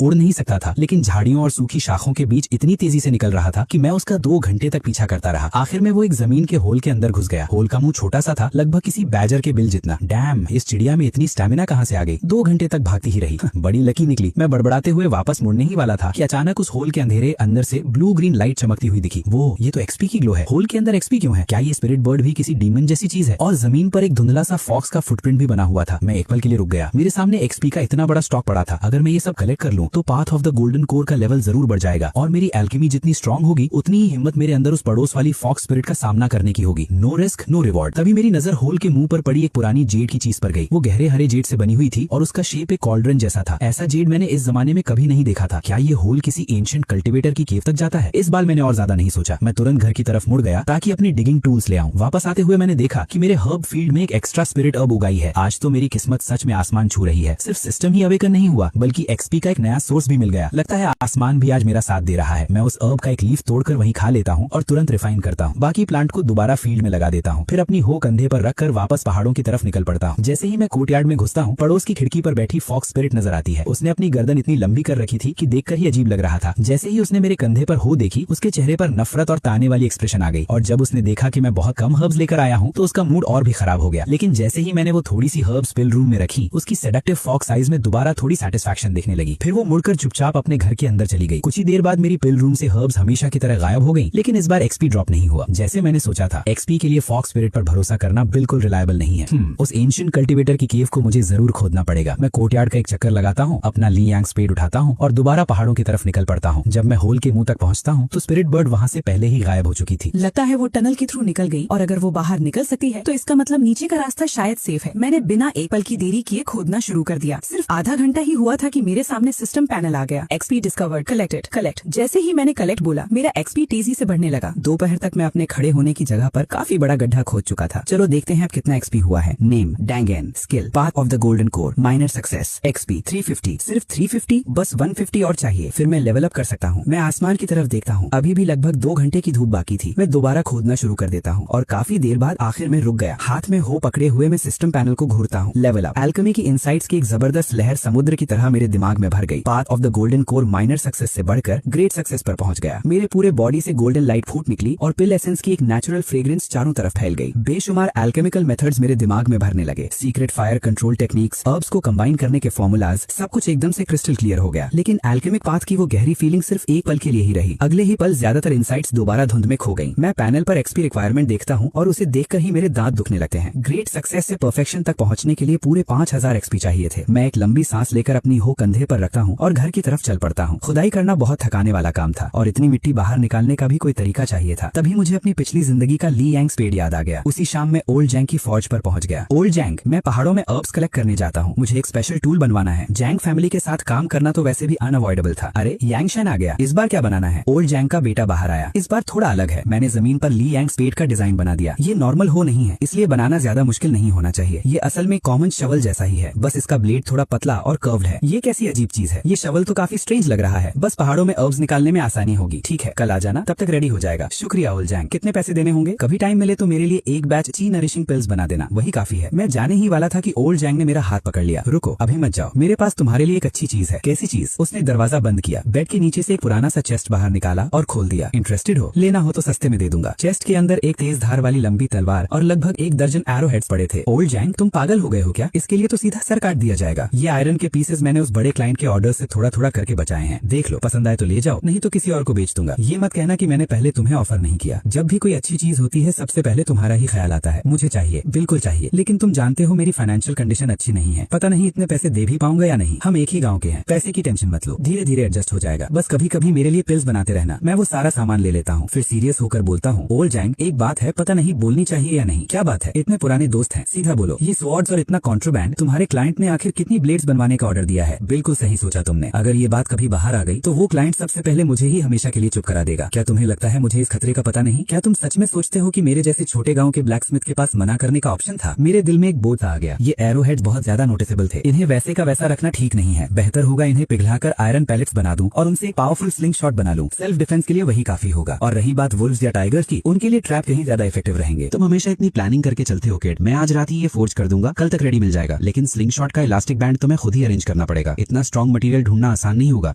उड़ नहीं सकता था, लेकिन झाड़ियों और सूखी शाखों के बीच इतनी तेजी से निकल रहा था कि मैं उसका 2 घंटे तक पीछा करता रहा। आखिर में वो एक जमीन के होल के अंदर घुस गया। होल का मुंह छोटा सा था, लगभग किसी बैजर के बिल जितना। डैम, इस चिड़िया में इतनी स्टैमिना कहाँ से आ गई। 2 घंटे तक भागती ही रही। बड़ी लकी निकली। मैं बड़बड़ाते हुए वापस मुड़ने ही वाला था कि अचानक उस होल के अंधेरे अंदर से ब्लू ग्रीन लाइट चमकती हुई दिखी। वो ये तो एक्सपी की ग्लो है। होल के अंदर एक्सपी क्यों है? क्या ये स्पिरिट बर्ड भी किसी डीमन जैसी चीज है? और जमीन पर एक धुंधला सा फॉक्स का फुटप्रिंट भी बना हुआ था। मैं एक पल के लिए रुक गया। मेरे सामने एक्सपी का इतना बड़ा स्टॉक पड़ा था। अगर मैं ये सब कलेक्ट कर लूं तो path of the golden core का लेवल जरूर बढ़ जाएगा और मेरी एल्केमी जितनी स्ट्रांग होगी उतनी ही हिम्मत मेरे अंदर उस पड़ोस वाली फॉक्स स्पिरिट का सामना करने की होगी। No risk no reward. तभी मेरी नजर होल के मुंह पर पड़ी एक पुरानी जेड की चीज पर गई। वो गहरे हरे जेड से बनी हुई थी और उसका शेप एक कॉल्ड्रन जैसा था। ऐसा जेड मैंने इस जमाने में कभी नहीं देखा था। क्या ये होल किसी एंशिएंट कल्टीवेटर की केव तक जाता है? इस बार मैंने और ज्यादा नहीं सोचा। मैं तुरंत घर की तरफ मुड़ गया ताकि अपनी डिगिंग टूल्स ले आऊं। वापस आते हुए मैंने देखा कि मेरे हर्ब फील्ड में एक एक्स्ट्रा स्पिरिट अर्ब उगाई है। आज तो मेरी किस्मत सच में आसमान छू रही है। सिर्फ सिस्टम ही अवेकन नहीं हुआ बल्कि एक्सपी का एक नया सोर्स भी मिल गया। लगता है आसमान भी आज मेरा साथ दे रहा है। मैं उस अर्ब का एक लीफ तोड़कर वहीं खा लेता हूँ और तुरंत रिफाइन करता हूँ। बाकी प्लांट को दोबारा फील्ड में लगा देता हूँ। फिर अपनी हो कंधे पर रखकर वापस पहाड़ों की तरफ निकल पड़ता हूँ। जैसे ही मैं कोर्टयार्ड में घुसता हूँ, पड़ोस की खिड़की पर बैठी फॉक्स स्पिरिट नजर आती है। उसने अपनी गर्दन इतनी लंबी कर रखी थी कि देखकर ही अजीब लग रहा था। जैसे ही उसने मेरे कंधे पर हो देखी, उसके चेहरे पर नफरत और ताने वाली एक्सप्रेशन आ गई। और जब उसने देखा कि मैं बहुत कम हर्ब्स लेकर आया हूँ तो उसका मूड और भी खराब हो गया। लेकिन जैसे ही मैंने वो थोड़ी सी हर्ब्स पिल रूम में रखी, उसकी सेडक्टिव फॉक्स आइज में दोबारा थोड़ी सेटिस्फैक्शन दिखने लगी। फिर वो मुड़कर चुपचाप अपने घर के अंदर चली गई। कुछ ही देर बाद मेरी पिल रूम से हर्ब्स हमेशा की तरह गायब हो गई। लेकिन इस बार एक्सपी ड्रॉप नहीं हुआ। जैसे मैंने सोचा था, एक्सपी के लिए फॉक्स स्पिरिट पर भरोसा करना बिल्कुल रिलायबल नहीं है। उस एंशिएंट कल्टीवेटर की केव को मुझे जरूर खोदना पड़ेगा। मैं कोर्टयार्ड का एक चक्कर लगाता हूँ, अपना ली यांग स्पेड उठाता हूँ और दोबारा पहाड़ों की तरफ निकल पड़ता हूँ। जब मैं होल के मुंह तक पहुँचता हूँ तो स्पिरिट बर्ड वहाँ से पहले ही गायब हो चुकी थी। लगता है वो टनल के थ्रू निकल गई और अगर वो बाहर निकल सकती है तो इसका मतलब नीचे का रास्ता शायद सेफ है। मैंने बिना एक पल की देरी किए खोदना शुरू कर दिया। सिर्फ आधा घंटा ही हुआ था कि मेरे सामने सिस्टम पैनल आ गया। XP discovered, collected, collect. जैसे ही मैंने कलेक्ट बोला, मेरा एक्सपी तेजी से बढ़ने लगा। दोपहर तक मैं अपने खड़े होने की जगह पर काफी बड़ा गड्ढा खोद चुका था। चलो देखते हैं अब कितना एक्सपी हुआ है। Name Dangan, skill path of the golden core, minor success, XP 350। सिर्फ 350, बस 150 और चाहिए, फिर मैं लेवल अप कर सकता हूँ। मैं आसमान की तरफ देखता हूँ। अभी भी लगभग 2 घंटे की धूप बाकी थी। मैं दोबारा खोदना शुरू कर देता हूँ और काफी देर बाद आखिर में रुक गया। हाथ में हो पकड़े हुए मैं सिस्टम पैनल को घूरता हूँ। Level up. एल्केमी की इनसाइट्स की एक जबरदस्त लहर समुद्र की तरह मेरे दिमाग में भर गई। Path of the golden core minor success से बढ़कर ग्रेट सक्सेस पर पहुंच गया। मेरे पूरे बॉडी से गोल्डन लाइट फूट निकली और पिल एसेंस की एक नेचुरल फ्रेग्रेंस चारों तरफ फैल गई। बेशुमार एल्केमिकल मेथड्स मेरे दिमाग में भरने लगे। Secret fire control techniques, herbs को कंबाइन करने के फॉर्मूलाज, सब कुछ एकदम से क्रिस्टल क्लियर हो गया। लेकिन एल्केमिक पाथ की वो गहरी फीलिंग सिर्फ एक पल के लिए ही रही। अगले ही पल ज्यादातर इनसाइट्स दोबारा धुंध में खो गई। मैं पैनल पर एक्सपी रिक्वायरमेंट देखता हूँ और उसे देखकर ही मेरे दांत दुखने लगते हैं। ग्रेट सक्सेस से परफेक्शन तक पहुंचने के लिए पूरे 5000 एक्सपी चाहिए थे। मैं एक लंबी सांस लेकर अपनी हो कंधे पर रखता हूँ और घर की तरफ चल पड़ता हूँ। खुदाई करना बहुत थकाने वाला काम था और इतनी मिट्टी बाहर निकालने का भी कोई तरीका चाहिए था। तभी मुझे अपनी पिछली जिंदगी का ली यांग स्पेड याद आ गया। उसी शाम मैं ओल्ड जैंग की फौज पर पहुंच गया। ओल्ड जैंग, मैं पहाड़ों में अर्ब्स कलेक्ट करने जाता हूँ। मुझे एक स्पेशल टूल बनवाना है। जैंग फैमिली के साथ काम करना तो वैसे भी अनअवॉइडेबल था। अरे यांगशन आ गया, इस बार क्या बनाना है? ओल्ड जैंग का बेटा बाहर आया। इस बार थोड़ा अलग है। मैंने जमीन पर ली यांग स्पेड का डिजाइन बना दिया। ये नॉर्मल हो नहीं है, इसलिए बनाना ज्यादा मुश्किल नहीं होना चाहिए। ये असल में कॉमन शवल जैसा ही है, बस इसका ब्लेड थोड़ा पतला और कर्व्ड है। ये कैसी अजीब चीज है? ये शवल तो काफी स्ट्रेंज लग रहा है। बस पहाड़ों में अर्ब्स निकालने में आसानी होगी। ठीक है, कल आ जाना, तब तक रेडी हो जाएगा। शुक्रिया ओल्ड जैंग। कितने पैसे देने होंगे? कभी टाइम मिले तो मेरे लिए एक बैच ची नरिशिंग पिल्स बना देना, वही काफी है। मैं जाने ही वाला था कि ओल्ड जैंग ने मेरा हाथ पकड़ लिया। रुको, अभी मत जाओ, मेरे पास तुम्हारे लिए एक अच्छी चीज है। कैसी चीज? उसने दरवाजा बंद किया, बेड के नीचे से एक पुराना सा चेस्ट बाहर निकाला और खोल दिया। इंटरेस्टेड हो? लेना हो तो सस्ते में दे दूंगा। चेस्ट के अंदर एक तेज धार वाली लंबी तलवार और लगभग 1 दर्जन एरो हेड्स पड़े थे। ओल्ड जैंग, तुम पागल हो गए हो क्या? इसके लिए तो सीधा सर काट दिया जाएगा। ये आयरन के पीसेस मैंने उस बड़े क्लाइंट के ऑर्डर से थोड़ा थोड़ा करके बचाए हैं। देख लो, पसंद आए तो ले जाओ, नहीं तो किसी और को बेच दूंगा। ये मत कहना कि मैंने पहले तुम्हें ऑफर नहीं किया। जब भी कोई अच्छी चीज होती है सबसे पहले तुम्हारा ही ख्याल आता है। मुझे चाहिए, बिल्कुल चाहिए, लेकिन तुम जानते हो मेरी फाइनेंशियल कंडीशन अच्छी नहीं है। पता नहीं इतने पैसे दे भी पाऊंगा या नहीं। हम एक ही गाँव के हैं, पैसे की टेंशन मत लो, धीरे धीरे एडजस्ट हो जाएगा। बस कभी कभी मेरे लिए पिल्स बनाते रहना, मैं वो सारा सामान ले लेता हूँ। फिर सीरियस होकर बोलता हूँ, ओल्ड जैंग, एक बात है, पता नहीं बोलनी चाहिए या नहीं। क्या बात है? इतने पुराने दोस्त हैं, सीधा बोलो। ये स्वॉर्ड्स और इतना कॉन्ट्रोबैंड, तुम्हारे क्लाइंट ने आखिर कितनी ब्लेड्स बनवाने का ऑर्डर दिया है? बिल्कुल सही सोचा तुमने। अगर ये बात कभी बाहर आ गई तो वो क्लाइंट सबसे पहले मुझे ही हमेशा के लिए चुप करा देगा। क्या तुम्हें लगता है मुझे इस खतरे का पता नहीं? क्या तुम सच में सोचते हो कि मेरे जैसे छोटे गाँव के ब्लैक स्मिथ के पास मना करने का ऑप्शन था? मेरे दिल में एक बोझ आ गया। ये एरो हेड्स बहुत ज्यादा नोटिसेबल थे, इन्हें वैसे का वैसा रखना ठीक नहीं है। बेहतर होगा इन्हें पिघलाकर आयरन पैलेट्स बना दूं और उनसे एक पावरफुल स्लिंग शॉट बना लूं। सेल्फ डिफेंस के लिए वही काफी होगा। और रही बात वुल्व्स या टाइगर्स की, उनके लिए ट्रैप कहीं ज्यादा इफेक्टिव रहेंगे। तुम हमेशा इतनी प्लानिंग करके चलते हो किड। मैं आज रात ही ये फोर्ज कर दूंगा। दूंगा, कल तक रेडी मिल जाएगा। लेकिन स्लिंग शॉट का इलास्टिक बैंड तो मैं खुद ही अरेंज करना पड़ेगा। इतना स्ट्रॉन्ग मटेरियल ढूंढना आसान नहीं होगा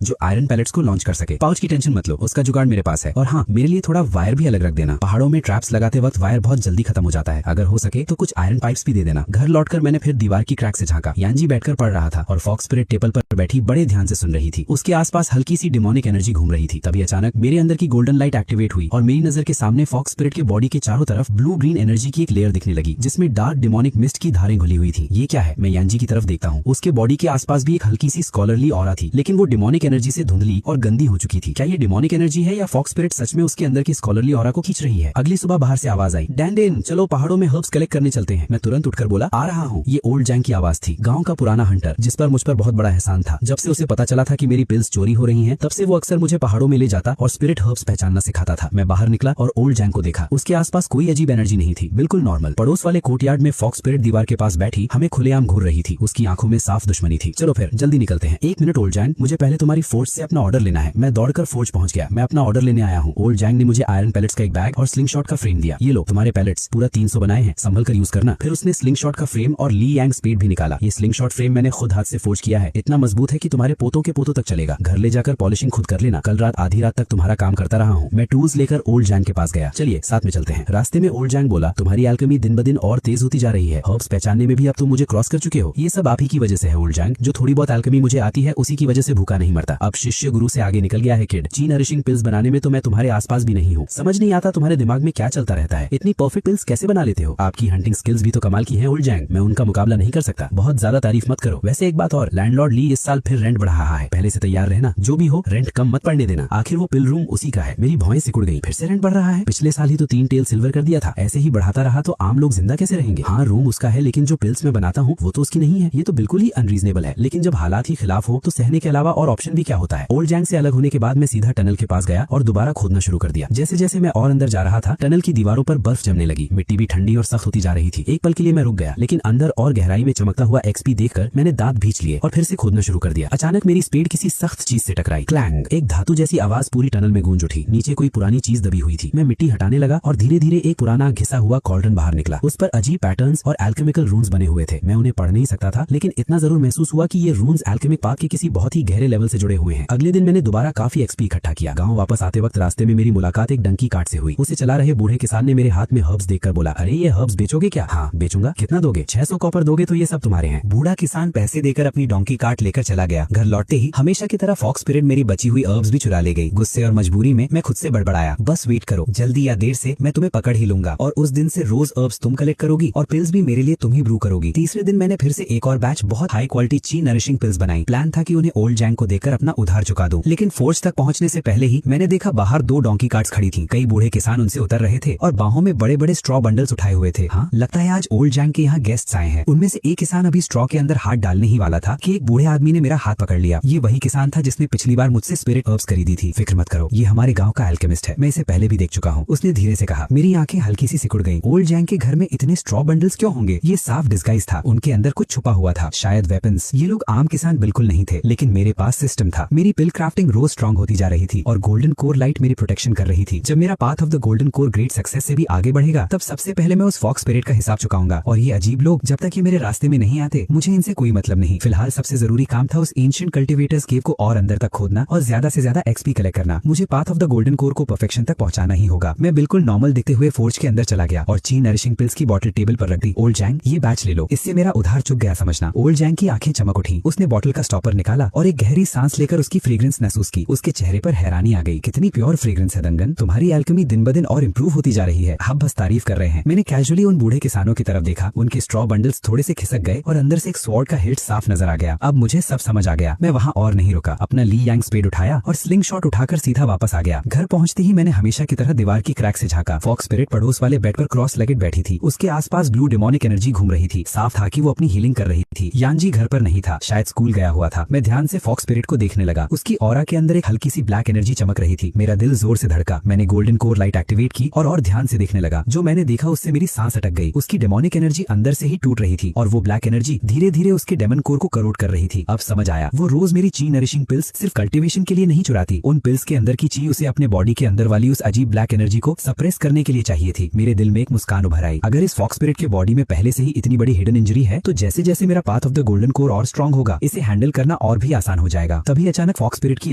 जो आयरन पैलेट्स को लॉन्च कर सके। पाउच की टेंशन मत लो, उसका जुगाड़ मेरे पास है। और हाँ, मेरे लिए थोड़ा वायर भी अलग रख देना। पहाड़ों में ट्रैप्स लगाते वक्त वायर बहुत जल्दी खत्म हो जाता है। अगर हो सके तो कुछ आयरन पाइप्स भी दे देना। घर लौटकर मैंने फिर दीवार की क्रैक से झांका। यांजी बैठकर पढ़ रहा था और फॉक्स स्पिरिट टेबल पर बैठी बड़े ध्यान से सुन रही थी। उसके आसपास हल्की सी डिमोनिक एनर्जी घूम रही थी। तभी अचानक मेरे अंदर की गोल्डन लाइट एक्टिवेट हुई और मेरी नजर के सामने फॉक्स स्पिरिट के बॉडी के चारों तरफ ब्लू ग्रीन एनर्जी की एक लेयर दिखने लगी जिसमें डार्क डिमोनिक मिस्ट की धारें घुली हुई थी। ये क्या है? मैं यांजी की तरफ देखता हूँ। उसके बॉडी के आसपास भी एक हल्की सी स्कॉलरली ऑरा थी, लेकिन वो डिमोनिक एनर्जी से धुंधली और गंदी हो चुकी थी। क्या ये डिमोनिक एनर्जी है या फॉक्स स्पिरिट सच में उसके अंदर की स्कॉलरली ऑरा को खींच रही है? अगली सुबह बाहर से आवाज आई, डैंडेन चलो पहाड़ों में हर्ब्स कलेक्ट करने चलते हैं। मैं तुरंत उठकर बोला, आ रहा हूँ। ये ओल्ड जैंग की आवाज थी, गाँव का पुराना हंटर जिस पर मुझ पर बहुत बड़ा एहसान था। जब से उसे पता चला था कि मेरी पिल्स चोरी हो रही हैं, तब से वो अक्सर मुझे पहाड़ों में ले जाता और स्पिरिट हर्ब्स पहचानना सिखाता था। मैं बाहर निकला और ओल्ड जैंग को देखा। उसके आसपास कोई अजीब एनर्जी नहीं थी, बिल्कुल नॉर्मल। पड़ोस वाले कोर्टयार्ड में फॉक्स स्पिरिट दीवार के पास बैठी हमें खुलेआम घूर रही थी। उसकी आंखों में साफ दुश्मनी थी। चलो फिर जल्दी निकलते हैं। 1 मिनट ओल्ड जैंग, मुझे पहले तुम्हारी फोर्ज से अपना ऑर्डर लेना है। मैं दौड़कर फोर्ज पहुंच गया। मैं अपना ऑर्डर लेने आया हूँ। ओल्ड जैंग ने मुझे आयरन पैलेट्स का एक बैग और स्लिंग शॉट का फ्रेम दिया। ये लो तुम्हारे पैलेट्स, पूरा 300 बनाए हैं, संभल कर यूज करना। फिर उसने स्लिंग शॉट का फ्रेम और ली यांग स्पेड भी निकाला। ये स्लिंग शॉट फ्रेम मैंने खुद हाथ से फोर्ज किया है। इतना मजबूत है कि तुम्हारे पोतों के पोतों तक चलेगा। घर ले जाकर पॉलिशिंग खुद कर लेना। कल रात आधी रात तक तुम्हारा काम करता रहा हूँ। मैं टूल्स लेकर ओल्ड जैंग के पास गया। चलिए साथ में चलते हैं। रास्ते में ओल्ड जैंग बोला, तुम्हारी एल्केमी दिन ब दिन और तेज होती जा रही है। हर्ब्स पहचानने में भी अब तुम मुझे क्रॉस कर चुके हो। ये सब आप ही की वजह से है ओल्ड जैंग। जो थोड़ी बहुत एल्केमी मुझे आती है उसी की वजह से भूखा नहीं मरता। अब शिष्य गुरु से आगे निकल गया है किड। ची नरिशिंग पिल्स बनाने में तो मैं तुम्हारे आसपास भी नहीं हूँ। समझ नहीं आता तुम्हारे दिमाग में क्या चलता रहता है। इतनी परफेक्ट पिल्स कैसे बना लेते हो? आपकी हंटिंग स्किल्स भी तो कमाल की हैं ओल्ड जैंग। मैं उनका मुकाबला नहीं कर सकता। बहुत ज्यादा तारीफ मत करो। वैसे एक बात और, लैंडलॉर्ड ली इस साल फिर रेंट बढ़ा रहा है। पहले से तैयार रहना। जो भी हो रेंट कम मत पड़ने देना। आखिर वो पिल रूम उसी का है। मेरी भौएं सिकुड़ गई। फिर से रेंट बढ़ रहा है? पिछले साल ही तो 3 टेल सिल्वर कर दिया था। ऐसे ही बढ़ाता रहा तो आम लोग जिंदा कैसे रहेंगे? हाँ रूम उसका है, लेकिन जो पिल्स मैं बनाता हूँ वो तो उसकी नहीं है। ये तो बिल्कुल ही अनरीजनेबल है। लेकिन जब हालात ही खिलाफ हो तो सहने के अलावा और ऑप्शन भी क्या होता है? ओल्ड जैंग से अलग होने के बाद मैं सीधा टनल के पास गया और दोबारा खोदना शुरू कर दिया। जैसे जैसे मैं और अंदर जा रहा था टनल की दीवारों पर बर्फ जमने लगी। मिट्टी भी ठंडी और सख्त होती जा रही थी। एक पल के लिए मैं रुक गया, लेकिन अंदर और गहराई में चमकता हुआ एक्सपी देखकर मैंने दांत भींच लिए और फिर से खोदना शुरू कर दिया। अचानक मेरी स्पेड किसी सख्त चीज से टकराई। क्लैंग! एक धातु जैसी आवाज पूरी टनल में गूंज उठी। नीचे कोई पुरानी चीज दबी हुई थी। मैं मिट्टी हटाने लगा और धीरे धीरे एक पुराना घिसा हुआ कॉल्ड्रन बाहर निकला। उस पर अजीब पैटर्न्स और एल्केमिकल रून्स बने हुए थे। मैं उन्हें पढ़ नहीं सकता था, लेकिन इतना जरूर महसूस हुआ कि ये रून्स एल्केमिक पाथ के किसी बहुत ही गहरे लेवल से जुड़े हुए हैं। अगले दिन मैंने दोबारा काफी एक्सपी इकट्ठा किया। गांव वापस आते वक्त रास्ते में मेरी मुलाकात एक डंकी कार्ट से हुई। उसे चला रहे बूढ़े किसान ने मेरे हाथ में हर्ब्स देखकर बोला, अरे ये हर्ब्स बेचोगे क्या? हाँ बेचूंगा। कितना दोगे? 600 कॉपर दोगे तो ये सब तुम्हारे हैं। बूढ़ा किसान पैसे देकर अपनी डोंकी कार्ट लेकर चला गया। घर लौटते ही हमेशा की तरह फॉक्स स्पिरिट मेरी बची हुई हर्ब्स भी चुरा ले गई। गुस्से और मजबूरी में मैं खुद से बड़बड़ाया, बस वेट करो, जल्दी या देर से मैं तुम्हें पकड़ ही लूंगा। और उस दिन से रोज हर्ब्स तुम कलेक्ट करोगी और पिल्स भी मेरे लिए तुम ही ब्रू करोगी। तीसरे दिन मैंने फिर से एक और बैच बहुत हाई क्वालिटी ची नरिशिंग पिल्स बनाई। प्लान था कि उन्हें ओल्ड जैंग को देकर अपना उधार चुका दूं। लेकिन फोर्ज तक पहुंचने से पहले ही मैंने देखा बाहर 2 डोंकी कार्ट्स खड़ी थी। कई बूढ़े किसान उनसे उतर रहे थे और बाहों में बड़े बड़े स्ट्रॉ बंडल्स उठाए हुए थे। हाँ लगता है आज ओल्ड जैंग के यहाँ गेस्ट्स आए हैं। उनमें से एक किसान अभी स्ट्रॉ के अंदर हाथ डालने ही वाला था कि एक बूढ़े आदमी ने मेरा हाथ पकड़ लिया। ये वही किसान था जिसने पिछली बार मुझसे स्पिरिट हर्ब्स खरीदी थी। फिक्र मत करो, ये हमारे गांव का एल्केमिस्ट है। मैं इसे पहले भी देख चुका हूँ। उसने धीरे से कहा। मेरी आंखें हल्की सी सिकुड़ गईं। ओल्ड जैंग के घर में इतने स्ट्रॉ बंडल्स क्यों होंगे? ये साफ डिस्गाइज था। उनके अंदर कुछ छुपा हुआ था, शायद वेपन्स। ये लोग आम किसान बिल्कुल नहीं थे, लेकिन मेरे पास सिस्टम था। मेरी पिल क्राफ्टिंग रोज स्ट्रॉन्ग होती जा रही थी और गोल्डन कोर लाइट मेरी प्रोटेक्शन कर रही थी। जब मेरा path of the golden core great success से भी आगे बढ़ेगा, तब सबसे पहले मैं उस फॉक्स स्पिरिट का हिसाब चुकाऊंगा। और ये अजीब लोग जब तक ये मेरे रास्ते में नहीं आते, मुझे इनसे कोई मतलब नहीं। फिलहाल सबसे जरूरी काम था उस एंशिएंट कल्टीवेटर्स केव को और अंदर तक खोदना और ज्यादा से ज्यादा एक्सपी कलेक्ट करना। मुझे path of the golden core को परफेक्शन तक पहुंचाना ही होगा। मैं बिल्कुल नॉर्मल दिखते हुए फोर्ज के अंदर चला गया और ची नरिशिंग पिल्स की बॉटल टेबल पर रख दी। ओल्ड जैंग ये बैच ले लो, इससे मेरा उधार चुक गया समझना। ओल्ड जैंग की आंखें चमक उठी। उसने बॉटल का स्टॉपर निकाला और एक गहरी सांस लेकर उसकी फ्रेग्रेंस महसूस की। उसके चेहरे पर हैरानी आ गई। कितनी प्योर फ्रेग्रेंस है दंगन। तुम्हारी एल्केमी दिन ब दिन और इम्प्रूव होती जा रही है। आप बस तारीफ कर रहे हैं। मैंने कैजुअली उन बूढ़े किसानों की तरफ देखा। उनके स्ट्रॉ बंडल्स थोड़े से खिसक गए और अंदर से एक स्वॉर्ड का हिट साफ नजर आ गया। अब मुझे सब समझ आ गया। मैं वहाँ और नहीं रुका। अपना ली यांग स्पेड उठाया और स्लिंग शॉट उठाकर सीधा वापस आ गया। घर पहुंचते ही मैंने हमेशा की तरह दीवार की क्रैक से झांका। फॉक्स स्पिरिट पड़ोस वाले बेड पर क्रॉस लेगेड बैठी थी। उसके आसपास ब्लू डिमोनिक एनर्जी घूम रही थी। साफ था कि वो अपनी हीलिंग कर रही थी। यांजी घर पर नहीं था, शायद स्कूल गया हुआ था। मैं ध्यान से फॉक्स स्पिरिट को देखने लगा। उसकी ऑरा के अंदर एक हल्की सी ब्लैक एनर्जी चमक रही थी। मेरा दिल जोर से धड़का। मैंने गोल्डन कोर लाइट एक्टिवेट की और ध्यान से देखने लगा। जो मैंने देखा उससे मेरी सांस अटक गई। उसकी डेमोनिक एनर्जी अंदर से ही टूट रही थी और वो ब्लैक एनर्जी धीरे धीरे उसके डेमन कोर को करोड कर रही थी। अब समझ आया, वो रोज मेरी ची नरिशिंग पिल्स सिर्फ कल्टीवेशन के लिए नहीं चुराती। उन पिल्स के अंदर की ची उसे अपने बॉडी के अंदर वाली उस अजीब ब्लैक एनर्जी को सप्रेस करने के लिए चाहिए थी। मेरे दिल में एक मुस्कान उभर आई। अगर इस फॉक्स स्पिरिट के बॉडी में पहले से ही इतनी बड़ी हिडन इंजरी है, तो जैसे जैसे मेरा path of the golden core और स्ट्रॉन्ग होगा, इसे हैंडल करना और भी आसान हो जाएगा। तभी अचानक फॉक्स स्पिरिट की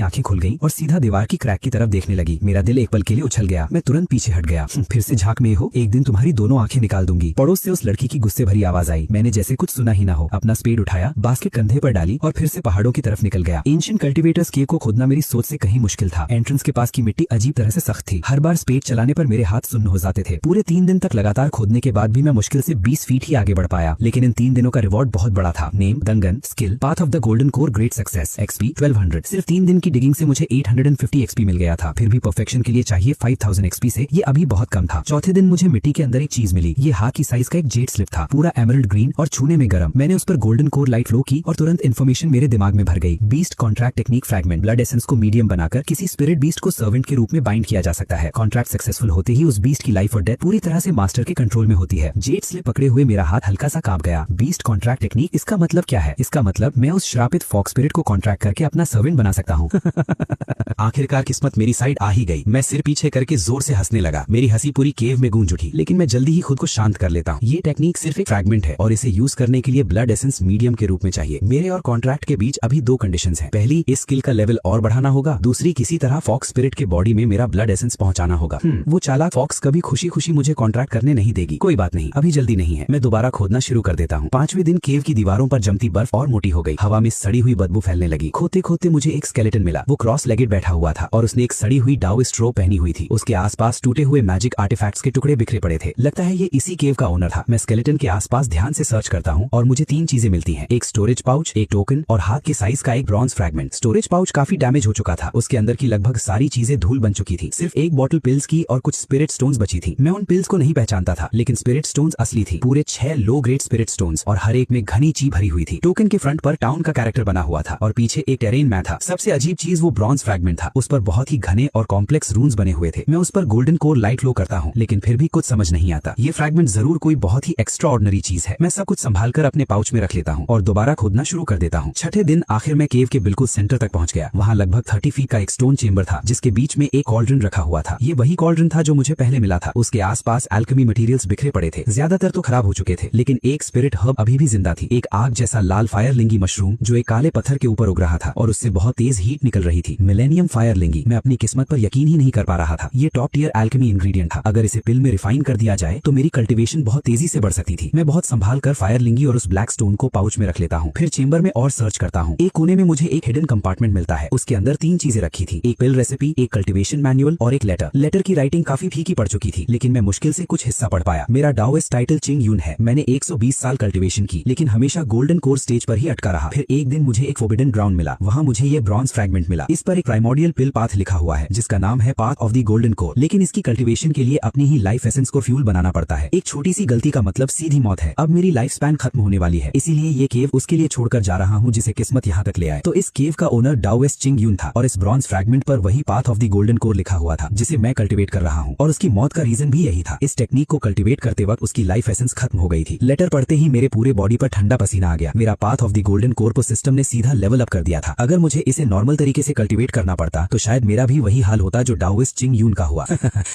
आंखें खुल गई और सीधा दीवार की क्रैक की तरफ देखने लगी। मेरा दिल एक पल के लिए उछल गया। मैं तुरंत पीछे हट गया। फिर से झांक में हो, एक दिन तुम्हारी दोनों आंखें निकाल दूंगी। पड़ोस से उस लड़की की गुस्से भरी आवाज आई। मैंने जैसे कुछ सुना ही ना हो अपना स्पेड उठाया, बास्केट कंधे पर डाली और फिर से पहाड़ों की तरफ निकल गया। एंशिएंट कल्टीवेटर्स केव को खोदना मेरी सोच से कहीं मुश्किल था। एंट्रेंस के पास की मिट्टी अजीब तरह से सख्त थी। हर बार स्पेड चलाने पर मेरे हाथ सुन्न हो जाते थे। पूरे 3 दिन तक लगातार खोदने के बाद भी मैं मुश्किल से 20 फीट ही आगे बढ़ पाया। लेकिन इन 3 दिनों का रिवॉर्ड बहुत बड़ा था। Name, Dangan, skill, path of the golden core, great success, XP 1200। सिर्फ 3 दिन की डिगिंग से मुझे 850 एक्सपी मिल गया था। फिर भी परफेक्शन के लिए चाहिए 5000 एक्सपी से ये अभी बहुत कम था। चौथे दिन मुझे मिट्टी के अंदर एक चीज मिली। ये हाथ की साइज का एक जेट स्लिप था, पूरा एमरल्ड ग्रीन और छूने में गर्म। मैंने उस पर गोल्डन कोर लाइट फ्लो की और तुरंत इन्फॉर्मेशन मेरे दिमाग में भर गई। Beast contract technique fragment. Blood essence को मीडियम बनाकर किसी स्पिरिट बीस्ट को सर्वेंट के रूप में बाइंड किया जा सकता है। कॉन्ट्रैक्ट सक्सेसफुल होते ही उस बीस्ट की लाइफ और डेथ पूरी तरह से मास्टर के कंट्रोल में होती है। जेट स्लिप पकड़े हुए मेरा हाथ हल्का सा कांप गया। बीस्ट कॉन्ट्रैक्ट टेक्निक, इसका मतलब क्या है? इसका मतलब मैं उस श्रापित फॉक्स स्पिरिट को कॉन्ट्रैक्ट करके अपना सर्वेंट बना सकता हूँ। आखिरकार किस्मत मेरी साइड आ ही गई। मैं सिर पीछे करके जोर से हंसने लगा। मेरी हंसी पूरी केव में गूंज उठी, लेकिन मैं जल्दी ही खुद को शांत कर लेता हूँ। ये टेक्निक सिर्फ एक फ्रैगमेंट है और इसे यूज करने के लिए ब्लड एसेंस मीडियम के रूप में चाहिए। मेरे और कॉन्ट्रैक्ट के बीच अभी 2 कंडीशंस हैं। पहली, इस स्किल का लेवल और बढ़ाना होगा। दूसरी, किसी तरह फॉक्स स्पिरिट के बॉडी में मेरा ब्लड एसेंस पहुंचाना होगा। वो चालाक फॉक्स कभी खुशी खुशी मुझे कॉन्ट्रैक्ट करने नहीं देगी। कोई बात नहीं, अभी जल्दी नहीं है। मैं दोबारा खोदना शुरू कर देता हूँ। 5वें दिन केव की दीवारों पर जमती बर्फ और मोटी हो गई। हवा में सड़ी हुई बदबू फैलने लगी। खोदते खोदते मुझे एक स्केलेटन मिला। वो क्रॉस लेगेड बैठा हुआ था और उसने एक सड़ी हुई डाओइस्ट रोब पहनी हुई थी। उसके आसपास टूटे हुए मैजिक आर्टिफैक्ट्स के टुकड़े बिखरे पड़े थे। लगता है ये इसी केव का ओनर था। मैं स्केलेटन के आसपास ध्यान से सर्च करता हूँ और मुझे 3 चीजें मिलती हैं। एक स्टोरेज पाउच, एक टोकन और हाथ के साइज का एक ब्रॉन्ज फ्रैगमेंट। स्टोरेज पाउच काफी डैमेज हो चुका था। उसके अंदर की लगभग सारी चीजें धूल बन चुकी थी। सिर्फ एक बॉटल पिल्स की और कुछ स्पिरिट स्टोन्स बची थी। मैं उन पिल्स को नहीं पहचानता था, लेकिन स्पिरिट स्टोन्स असली थी। पूरे 6 लो ग्रेड स्पिरिट स्टोन्स और हर एक में घनी ची भरी हुई थी। टोकन के फ्रंट पर टाउन का कैरेक्टर बना हुआ था और पीछे एक टेरेन मैप था। सबसे अजीब चीज वो ब्रॉन्ज फ्रैगमेंट था। उस पर बहुत ही घने और कॉम्प्लेक्स रून्स बने हुए थे। मैं उस पर गोल्डन कोर लाइट फ्लो करता हूँ, लेकिन फिर भी कुछ समझ नहीं आता। ये फ्रैगमेंट जरूर कोई बहुत ही एक्स्ट्रा ऑर्डिनरी चीज है। मैं सब कुछ संभाल कर अपने पाउच में रख लेता हूँ और दोबारा खोदना शुरू कर देता हूँ। 6ठे दिन आखिर में केव के बिल्कुल सेंटर तक पहुंच गया। वहाँ लगभग 30 फीट का एक स्टोन चेंबर था, जिसके बीच में एक कॉल्ड्रन रखा हुआ था। ये वही कॉल्ड्रन था जो मुझे पहले मिला था। उसके आसपास एल्केमी मटेरियल्स बिखरे पड़े थे। ज्यादातर तो खराब हो चुके थे, लेकिन एक स्पिरिट हर्ब अभी भी जिंदा थी। एक आग जैसा लाल फायर लिंगी मशरूम जो एक काले पत्थर के ऊपर उग रहा था और उससे बहुत तेज हीट निकल रही थी। Millennium fire lingzhi. मैं अपनी किस्मत पर यकीन ही नहीं कर पा रहा था। ये टॉप टियर एल्केमी इंग्रेडिएंट था। अगर इसे पिल में रिफाइन कर दिया जाए तो मेरी कल्टीवेशन बहुत तेजी से बढ़ सकती थी। मैं बहुत संभाल कर फायर लिंगी और उस ब्लैक स्टोन को पाउच में रख लेता हूँ। फिर चेंबर में और सर्च करता हूँ। एक कोने में मुझे एक हिडन कंपार्टमेंट मिलता है। उसके अंदर 3 चीजें रखी थी। एक पिल रेसिपी, एक कल्टीवेशन मैनुअल और एक लेटर। लेटर की राइटिंग काफी फीकी पड़ चुकी थी, लेकिन मैं मुश्किल से कुछ हिस्सा पढ़ पाया। मेरा डाओइस्ट टाइटल चिंग यून है। मैंने 120 साल कल्टीवेशन की, लेकिन हमेशा गोल्डन कोर स्टेज पर ही अटका रहा। फिर एक दिन मुझे एक फोरबिडन ग्राउंड मिला। वहाँ मुझे ये ब्रॉन्ज फ्रैगमेंट मिला। इस पर एक प्राइमोर्डियल पिल पाथ लिखा हुआ है, जिसका नाम है path of the golden core. लेकिन इसकी कल्टीवेशन के लिए अपनी ही लाइफ एसेंस को फ्यूल बनाना पड़ता है। एक छोटी सी गलती का मतलब सीधी मौत है। अब मेरी लाइफ स्पैन खत्म होने वाली है, इसीलिए ये केव उसके लिए छोड़कर जा रहा हूँ जिसे किस्मत यहाँ तक ले आए। तो इस केव का ओनर डाओइस्ट चिंग यून था और इस ब्रॉन्ज फ्रैगमेंट पर वही path of the golden core लिखा हुआ था, जिसे मैं कल्टीवेट कर रहा हूँ। और उसकी मौत का रीजन भी यही था। इस टेक्निक को कल्टीवेट करते वक्त उसकी लाइफ एसेंस खत्म हो गई थी। लेटर पढ़ते ही मेरे पूरे बॉडी पर ठंडा पसीना आ गया। मेरा path of the golden core को सिस्टम ने सीधा लेवल अप कर दिया था। अगर मुझे इसे नॉर्मल तरीके से कल्टीवेट करना पड़ता तो शायद मेरा भी वही हाल होता जो डाओइस्ट चिंग यून का हुआ।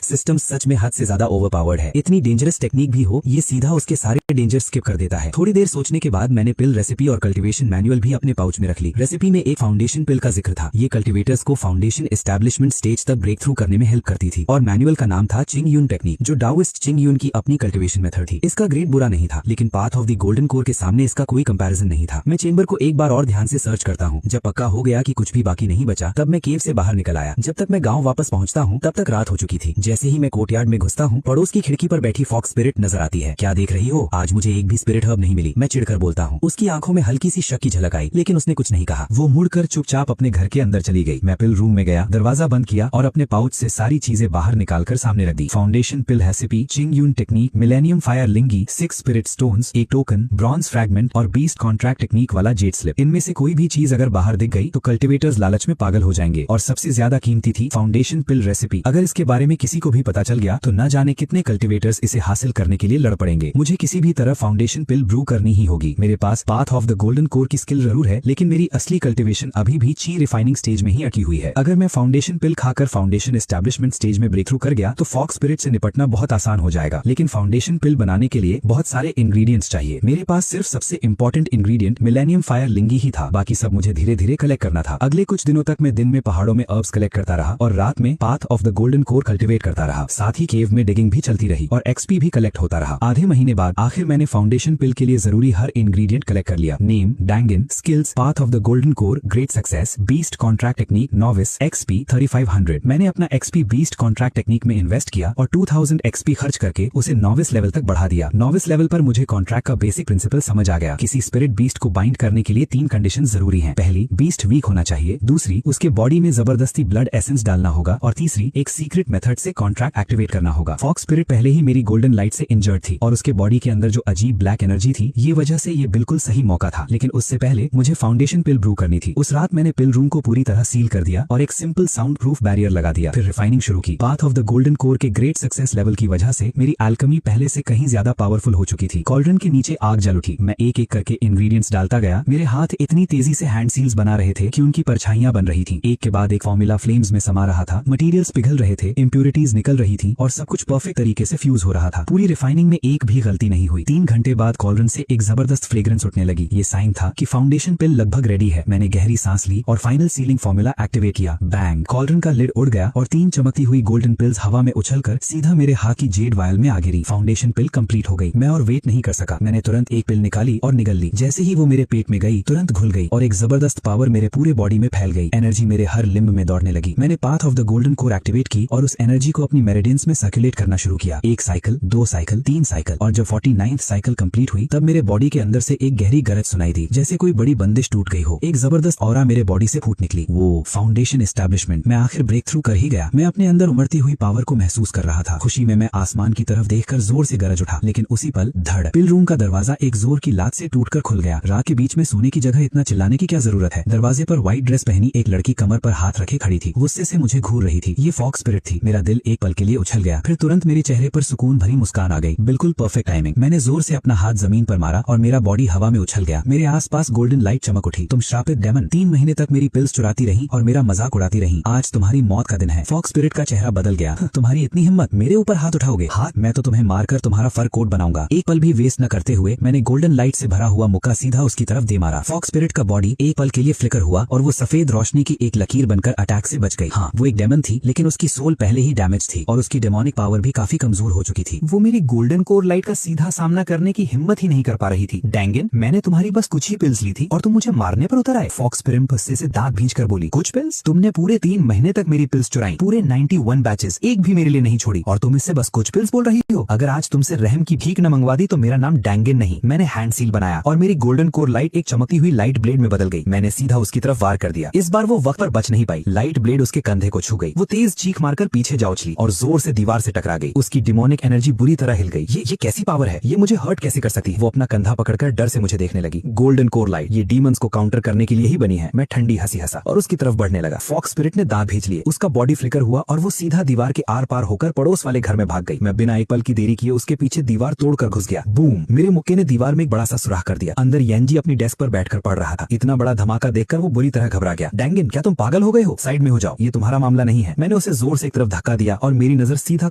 सिस्टम सच में हद से ज्यादा ओवरपावर्ड है। इतनी डेंजरस टेक्निक भी हो, ये सीधा उसके सारे डेंजर स्किप कर देता है। थोड़ी देर सोचने के बाद मैंने पिल रेसिपी और कल्टीवेशन मैनुअल भी अपने पाउच में रख ली। रेसिपी में एक फाउंडेशन पिल का जिक्र था। ये कल्टीवेटर्स को फाउंडेशन एस्टैब्लिशमेंट स्टेज तक ब्रेक थ्रू करने में हेल्प करती थी। और मैनुअल का नाम था चिंग यून टेक्निक, जो डाओइस्ट चिंग यून की अपनी कल्टीवेशन मेथड थी। इसका ग्रेड बुरा नहीं था, लेकिन path of the golden core के सामने इसका कोई कंपैरिजन नहीं था। मैं चेंबर को एक बार और ध्यान से सर्च करता हूँ। जब पक्का हो गया कि कुछ भी बाकी नहीं बचा, तब मैं केव से बाहर निकल आया। जब तक मैं गाँव वापस पहुँचता हूँ तब तक रात हो चुकी थी। जैसे ही मैं कोर्टयार्ड में घुसता हूँ, पड़ोस की खिड़की पर बैठी फॉक्स स्पिरिट नजर आती है। क्या देख रही हो? आज मुझे एक भी स्पिरिट हर्ब नहीं मिली। मैं चिढ़कर बोलता हूँ। उसकी आंखों में हल्की सी शक की झलक आई, लेकिन उसने कुछ नहीं कहा। वो मुड़कर चुपचाप अपने घर के अंदर चली गई। मैं पिल रूम में गया, दरवाजा बंद किया और अपने पाउच से सारी चीजें बाहर निकालकर सामने रख दी। फाउंडेशन पिल recipe, Ching Yun technique, millennium fire lingzhi, 6 spirit stones, एक टोकन, ब्रॉन्ज फ्रैगमेंट और बीस्ट कॉन्ट्रैक्ट टेक्निक वाला जेट स्लिप। इनमें से कोई भी चीज अगर बाहर दिख गई तो कल्टीवेटर्स लालच में पागल हो जाएंगे। और सबसे ज्यादा कीमती थी फाउंडेशन पिल रेसिपी। अगर इसके बारे में किसी को भी पता चल गया तो न जाने कितने कल्टीवेटर्स इसे हासिल करने के लिए लड़ पड़ेंगे। मुझे किसी भी तरह फाउंडेशन पिल ब्रू करनी ही होगी। मेरे पास path of the golden core की स्किल जरूर है, लेकिन मेरी असली कल्टीवेशन अभी भी ची रिफाइनिंग स्टेज में ही अटकी हुई है। अगर मैं फाउंडेशन पिल खाकर फाउंडेशन एस्टैब्लिशमेंट स्टेज में ब्रेक थ्रू कर गया तो फॉक्स स्पिरिट से निपटना बहुत आसान हो जाएगा। लेकिन फाउंडेशन पिल बनाने के लिए बहुत सारी सारे इंग्रेडिएंट्स चाहिए। मेरे पास सिर्फ सबसे इम्पोर्टेंट इंग्रेडिएंट मिलेनियम फायर लिंगी ही था, बाकी सब मुझे धीरे धीरे कलेक्ट करना था। अगले कुछ दिनों तक मैं दिन में पहाड़ों में हर्ब्स कलेक्ट करता रहा और रात में path of the golden core cultivate करता रहा। साथ ही केव में डिगिंग भी चलती रही और एक्सपी भी कलेक्ट होता रहा। आधे महीने बाद आखिर मैंने फाउंडेशन पिल के लिए जरूरी हर इंग्रेडिएंट कलेक्ट कर लिया। Name, Dangan, skills, path of the golden core, great success, beast contract technique, novice, XP 3500। मैंने अपना एक्सपी बीस्ट कॉन्ट्रैक्ट टेक्निक में इन्वेस्ट किया और 2000 एक्सपी खर्च करके उसे नोविस लेवल तक बढ़ा दिया। नोविस लेवल पर मुझे कॉन्ट्रैक्ट का बेसिक प्रिंसिपल समझ आ गया। किसी स्पिरिट बीस्ट को बाइंड करने के लिए 3 कंडीशन जरूरी हैं। पहली, बीस्ट वीक होना चाहिए, दूसरी, उसके बॉडी में जबरदस्ती ब्लड एसेंस डालना होगा और तीसरी, एक सीक्रेट मेथड से कॉन्ट्रैक्ट एक्टिवेट करना होगा। फॉक्स स्पिरिट पहले ही मेरी गोल्डन लाइट से इंजर्ड थी और उसके बॉडी के अंदर जो अजीब ब्लैक एनर्जी थी, ये वजह से ये बिल्कुल सही मौका था। लेकिन उससे पहले मुझे फाउंडेशन पिल ब्रू करनी थी। उस रात मैंने पिल रूम को पूरी तरह सील कर दिया और एक सिंपल साउंड प्रूफ बैरियर लगा दिया। फिर रिफाइनिंग शुरू की। Path of the golden core के ग्रेट सक्सेस लेवल की वजह से मेरी एल्केमी पहले से कहीं ज्यादा पावरफुल हो चुकी थी। कॉल्ड्रन के नीचे आग जल उठी। मैं एक एक करके इंग्रेडिएंट्स डालता गया। मेरे हाथ इतनी तेजी से हैंड सील्स बना रहे थे कि उनकी परछाइयां बन रही थी। एक के बाद एक फॉर्मूला फ्लेम्स में समा रहा था। मटेरियल्स पिघल रहे थे, इंप्यूरिटीज निकल रही थी और सब कुछ परफेक्ट तरीके से फ्यूज हो रहा था। पूरी रिफाइनिंग में एक भी गलती नहीं हुई। 3 घंटे बाद कॉल्ड्रन से एक जबरदस्त फ्रेग्रेंस उठने लगी। ये साइन था कि फाउंडेशन पिल लगभग रेडी है। मैंने गहरी सांस ली और फाइनल सीलिंग फॉर्मूला एक्टिवेट किया। बैंग! कॉल्ड्रन का लिड उड़ गया और 3 चमकती हुई गोल्डन पिल्स हवा में उछलकर सीधा मेरे हाथ की जेड वायल में आ गिरी। फाउंडेशन पिल कंप्लीट हो गई। मैं और वेट नहीं कर सका। मैंने तुरंत एक पिल निकाली और निगल ली। जैसे ही वो मेरे पेट में गई, तुरंत घुल गई और एक जबरदस्त पावर मेरे पूरे बॉडी में फैल गई। एनर्जी मेरे हर लिम्ब में दौड़ने लगी। मैंने path of the golden core activate की और उस एनर्जी को अपनी मेरिडियंस में सर्कुलेट करना शुरू किया। 1 साइकिल, 2 साइकिल, 3 साइकिल और जब 49th साइकिल कंप्लीट हुई, तब मेरे बॉडी के अंदर से एक गहरी गरज सुनाई दी, जैसे कोई बड़ी बंदिश टूट गई हो। एक जबरदस्त ऑरा मेरे बॉडी से फूट निकली। वो फाउंडेशन एस्टैब्लिशमेंट। मैं आखिर ब्रेक थ्रू कर ही गया। मैं अपने अंदर उमड़ती हुई पावर को महसूस कर रहा था। खुशी में मैं आसमान की तरफ देखकर जोर से गरज उठा, लेकिन उसी पल धड़! पिल रूम का दरवाजा एक जोर की लात से टूटकर खुल गया। रात के बीच में सोने की जगह इतना चिल्लाने की क्या जरूरत है? दरवाजे पर व्हाइट ड्रेस पहनी एक लड़की कमर पर हाथ रखे खड़ी थी। गुस्से से मुझे घूर रही थी। ये फॉक्स स्पिरिट थी। मेरा दिल एक पल के लिए उछल गया, फिर तुरंत मेरे चेहरे पर सुकून भरी मुस्कान आ गई। बिल्कुल परफेक्ट टाइमिंग। मैंने जोर से अपना हाथ जमीन पर मारा और मेरा बॉडी हवा में उछल गया। मेरे आसपास गोल्डन लाइट चमक उठी। तुम श्रापित डेमन, 3 महीने तक मेरी पिल्स चुराती रही और मेरा मजाक उड़ाती रही। आज तुम्हारी मौत का दिन है। फॉक्स स्पिरिट का चेहरा बदल गया। तुम्हारी इतनी हिम्मत, मेरे ऊपर हाथ उठाओगे? हाथ? मैं तो तुम्हें मारकर तुम्हारा फर कोट बनाऊंगा। एक पल भी वेस्ट न करते हुए मैंने गोल्डन लाइट से भरा हुआ मुक्का सीधा उसकी तरफ दे मारा। फॉक्स स्पिरिट का बॉडी एक पल के लिए फ्लिकर हुआ और वो सफेद रोशनी की एक लकीर बनकर अटैक से बच गई। हाँ, वो एक डेमन थी, लेकिन उसकी सोल पहले ही डैमेज थी और उसकी डेमोनिक पावर भी काफी कमजोर हो चुकी थी। वो मेरी गोल्डन कोर लाइट का सीधा सामना करने की हिम्मत ही नहीं कर पा रही थी। डैंगन, मैंने तुम्हारी बस कुछ ही पिल्स ली थी और तुम मुझे मारने पर उतर आए। फॉक्स स्पिरिट गुस्से से दांत भींचकर बोली, कुछ पिल्स? तुमने पूरे 3 महीने तक मेरी पिल्स चुराई, पूरे 91 बैचेस, एक भी मेरे लिए नहीं छोड़ी, और तुम इससे बस कुछ पिल्स बोल रही हो? अगर आज तुमसे रहम की भीख न मंगवा दी तो मेरा नाम डैंगन नहीं। मैंने हैंड सील बनाया और मेरी गोल्डन कोर लाइट एक चमकती हुई लाइट ब्लेड में बदल गई। मैंने सीधा उसकी तरफ वार कर दिया। इस बार वो वक्त पर बच नहीं पाई। लाइट ब्लेड उसके कंधे को छू गई। वो तेज चीख मारकर पीछे जा उछली और जोर से दीवार से टकरा गई। उसकी डिमोनिक एनर्जी बुरी तरह हिल गई। ये कैसी पावर है? ये मुझे हर्ट कैसे कर सकती है? वो अपना कंधा पकड़कर डर से मुझे देखने लगी। गोल्डन कोर लाइट ये डीमंस को काउंटर करने के लिए ही बनी है। मैं ठंडी हंसी हंसा और उसकी तरफ बढ़ने लगा। फॉक्स स्पिरिट ने दांत भींच लिए। उसका बॉडी फ्लिकर हुआ और वो सीधा दीवार के आर पार होकर पड़ोस वाले घर में भाग गई। मैं बिना एक पल की देरी किए उसके पीछे दीवार तोड़कर घुस गया। बूम! मेरे मुक्के ने दीवार में एक बड़ा सा सुराख कर दिया। अंदर येंजी अपनी डेस्क पर बैठकर पढ़ रहा था। इतना बड़ा धमाका देखकर वो बुरी तरह घबरा गया। डैंगन, क्या तुम पागल हो गए हो? साइड में हो जाओ, ये तुम्हारा मामला नहीं है। मैंने उसे जोर से एक तरफ धक्का दिया और मेरी नजर सीधा